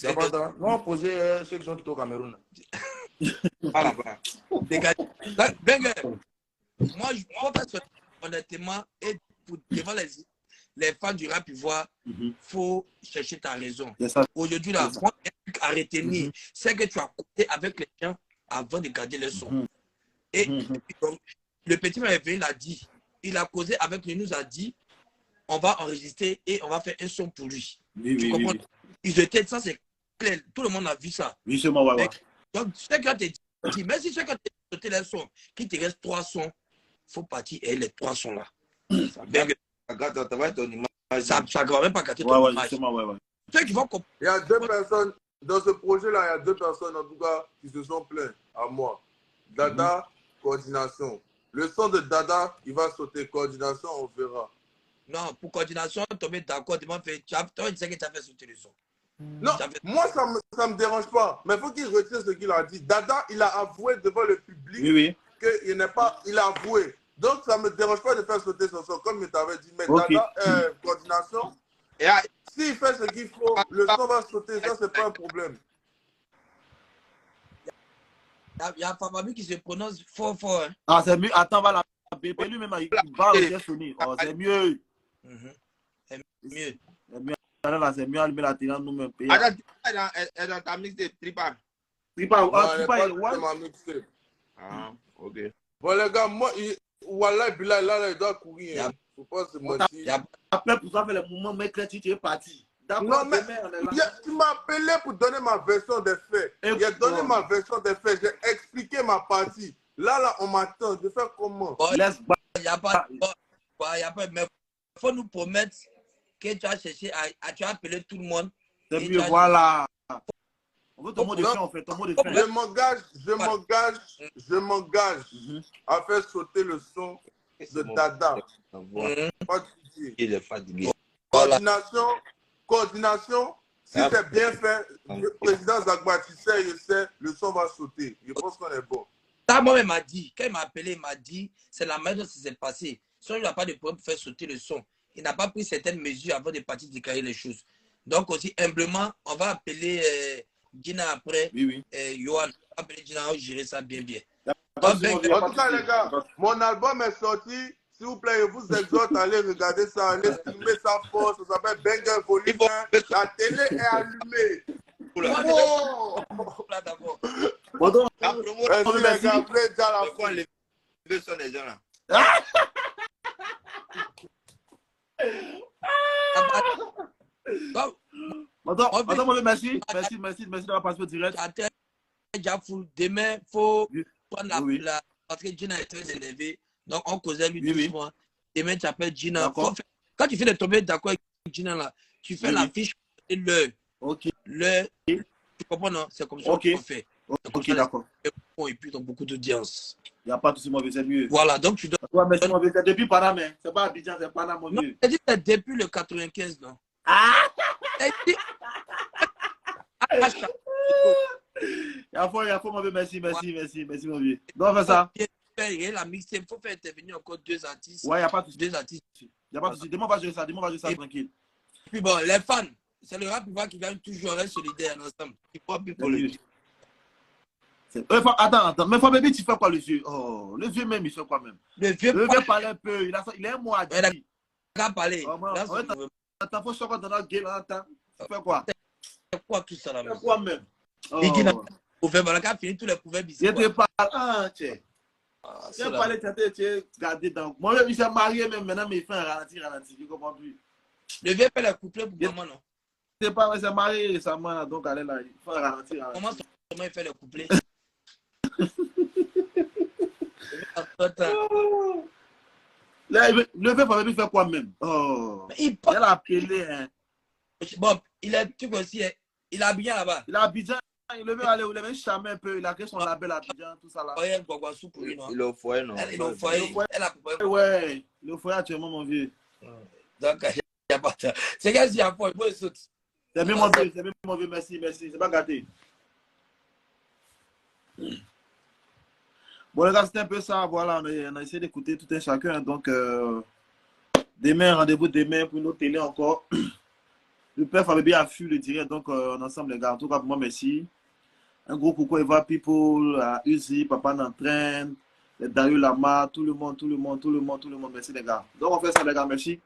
Non, posez ceux qui sont tout au Cameroun. Voilà. Bengal, moi, je pense honnêtement, et devant les fans du rap ivoire, il faut chercher ta raison. Aujourd'hui, là, moi, à retenir, c'est que tu as compté avec les gens avant de garder le son. Et le petit m'avait l'a dit. Il a causé avec lui, il nous a dit, on va enregistrer et on va faire un son pour lui. Tu comprends? Ils étaient, ça c'est clair, tout le monde a vu ça. Oui, c'est moi, ouais. Donc, c'est quand tu dis, même si c'est quand tu as sauté les sons, qu'il te reste 3 sons, il faut partir et les 3 sons là. Ça va même pas gâter ton image. Ceux qui vont comprendre. Il y a 2 personnes, dans ce projet-là, il y a 2 personnes en tout cas qui se sont plaints à moi. Dada, coordination. Le son de Dada, il va sauter. Coordination, on verra. Non, pour coordination, tomber d'accord, tu sais que tu as fait sauter le son. Non, moi, ça me dérange pas. Mais il faut qu'il retire ce qu'il a dit. Dada, il a avoué devant le public qu'il n'est pas... Il a avoué. Donc, ça ne me dérange pas de faire sauter son son, comme je t'avais dit. Mais Dada, coordination, s'il fait ce qu'il faut, le son va sauter. Ça, c'est pas un problème. Il y a Fababi qui se prononce fort. Hein. Ah, c'est mieux. Attends, va la BP lui-même, il va au Sony. Oh, c'est mieux. C'est mieux. C'est mieux allumer la télé nous-mêmes. Elle est dans ta mix de Tripa. Tripa, ouais. C'est ma mixtape. Ah, ok. Bon, les gars, moi, Wallah, Bilal, là, il doit courir. Faut pas se mentir. Après, pour ça, faire le moment, mec, tu es parti. Non, mais tu m'as appelé pour donner ma version des faits. J'ai donné ma version des faits. J'ai expliqué ma partie. Là, on m'attend. Je fais comment? Il n'y a pas. Mais il faut nous promettre que tu as cherché tu as appelé tout le monde. C'est mieux, voilà. On veut ton mot de fin, en fait. Ton mot de fin. Je m'engage à faire sauter le son de Dada. Pas de souci. Il est fatigué. Coordination, si c'est bien fait, le président Zagba, tu sais, le son va sauter. Je pense qu'on est bon. Ça, moi, il m'a dit, quand il m'a appelé, il m'a dit, c'est la manière dont ça s'est passé. Si on n'a pas de problème pour faire sauter le son, il n'a pas pris certaines mesures avant de partir déclarer les choses. Donc aussi, humblement, on va appeler Gina après. Yohan, on va appeler Gina, on va gérer ça bien. En tout cas, les gars, mon album est sorti. S'il vous plaît, je vous exhorte à aller regarder ça, allez streamer ça fort. Ça s'appelle Bengal Volume 1. La télé est allumée. Merci les gars, après déjà la fin. Les sont les gens là. Merci d'avoir participé au direct. Demain, il faut prendre la... Parce que Gina est très élevée. Donc, on causait lui doucement. Demain, tu appelles Gina. Quand tu fais de tomber d'accord avec Gina, là, tu fais la fiche et l'heure. L'heure, tu comprends, non? C'est comme ça qu'on fait. Ok, d'accord. Et puis, ils ont beaucoup d'audience. Il n'y a pas de souci, mon vieux, c'est mieux. Voilà, donc tu dois... Ouais, mais c'est mon vieux, c'est depuis Panama. C'est pas Abidjan, c'est Panama, mon vieux. Non, c'est depuis le 95, non? Il y a faut, mon vieux, merci, mon vieux. Donc, on fait ça. La mixtape, il faut faire intervenir encore 2 artistes. Ouais, il n'y a pas de souci. 2 artistes. Il n'y a pas de souci. Demain, on va jouer ça, tranquille. Puis bon, les fans, c'est le rap qui gagne toujours rester solidaire ensemble. Il faut plus pour le dire. Attends, mais Fababi, tu fais quoi le vieux? Oh, le vieux même, il fait quoi même? Le vieux parle un peu, il a un mot à dire. Il a parlé. Attends, faut choquer dans la gueule, attends. Tu fais quoi? C'est quoi tout ça là? Tu fais quoi même? Et qui n'a pas fini tous les proverbes ici. Je te parle, tiens. Tu as parlé, tu as gardé dans. Moi-même, il s'est marié même maintenant, mais il fait un ralenti, je ne comprends plus. Le vieux fait le couplet pour maman, non? C'est pas, il s'est marié récemment, donc elle est là, il fait un ralenti. Comment il fait le couplet? Le fait Fabibi fait quoi même? Oh. Il a appelé. Hein. Bon, il est truc aussi. Il a bien là-bas. Il a Abidjan. Il veut aller où? Il veut charmer un peu. Il a créé son label Abidjan, tout ça là. Il est au foyer, non? Il est au foyer. Ouais, il est au foyer actuellement, mon vieux. Donc, il n'y a pas de... C'est qu'est-ce qu'il y a pour il saute. C'est bien mon vieux, merci. C'est pas gâté. Bon, les gars, c'était un peu ça. Voilà, on a essayé d'écouter tout un chacun. Donc, demain, rendez-vous demain pour nos télé encore. Le père Fabibi a fui le direct. Donc, on ensemble, les gars. En tout cas, pour moi, merci. Un gros coucou à Eva People, à Uzi, Papa n'entraîne, les Dario Lama, tout le monde. Merci, les gars. Donc, on fait ça, les gars. Merci.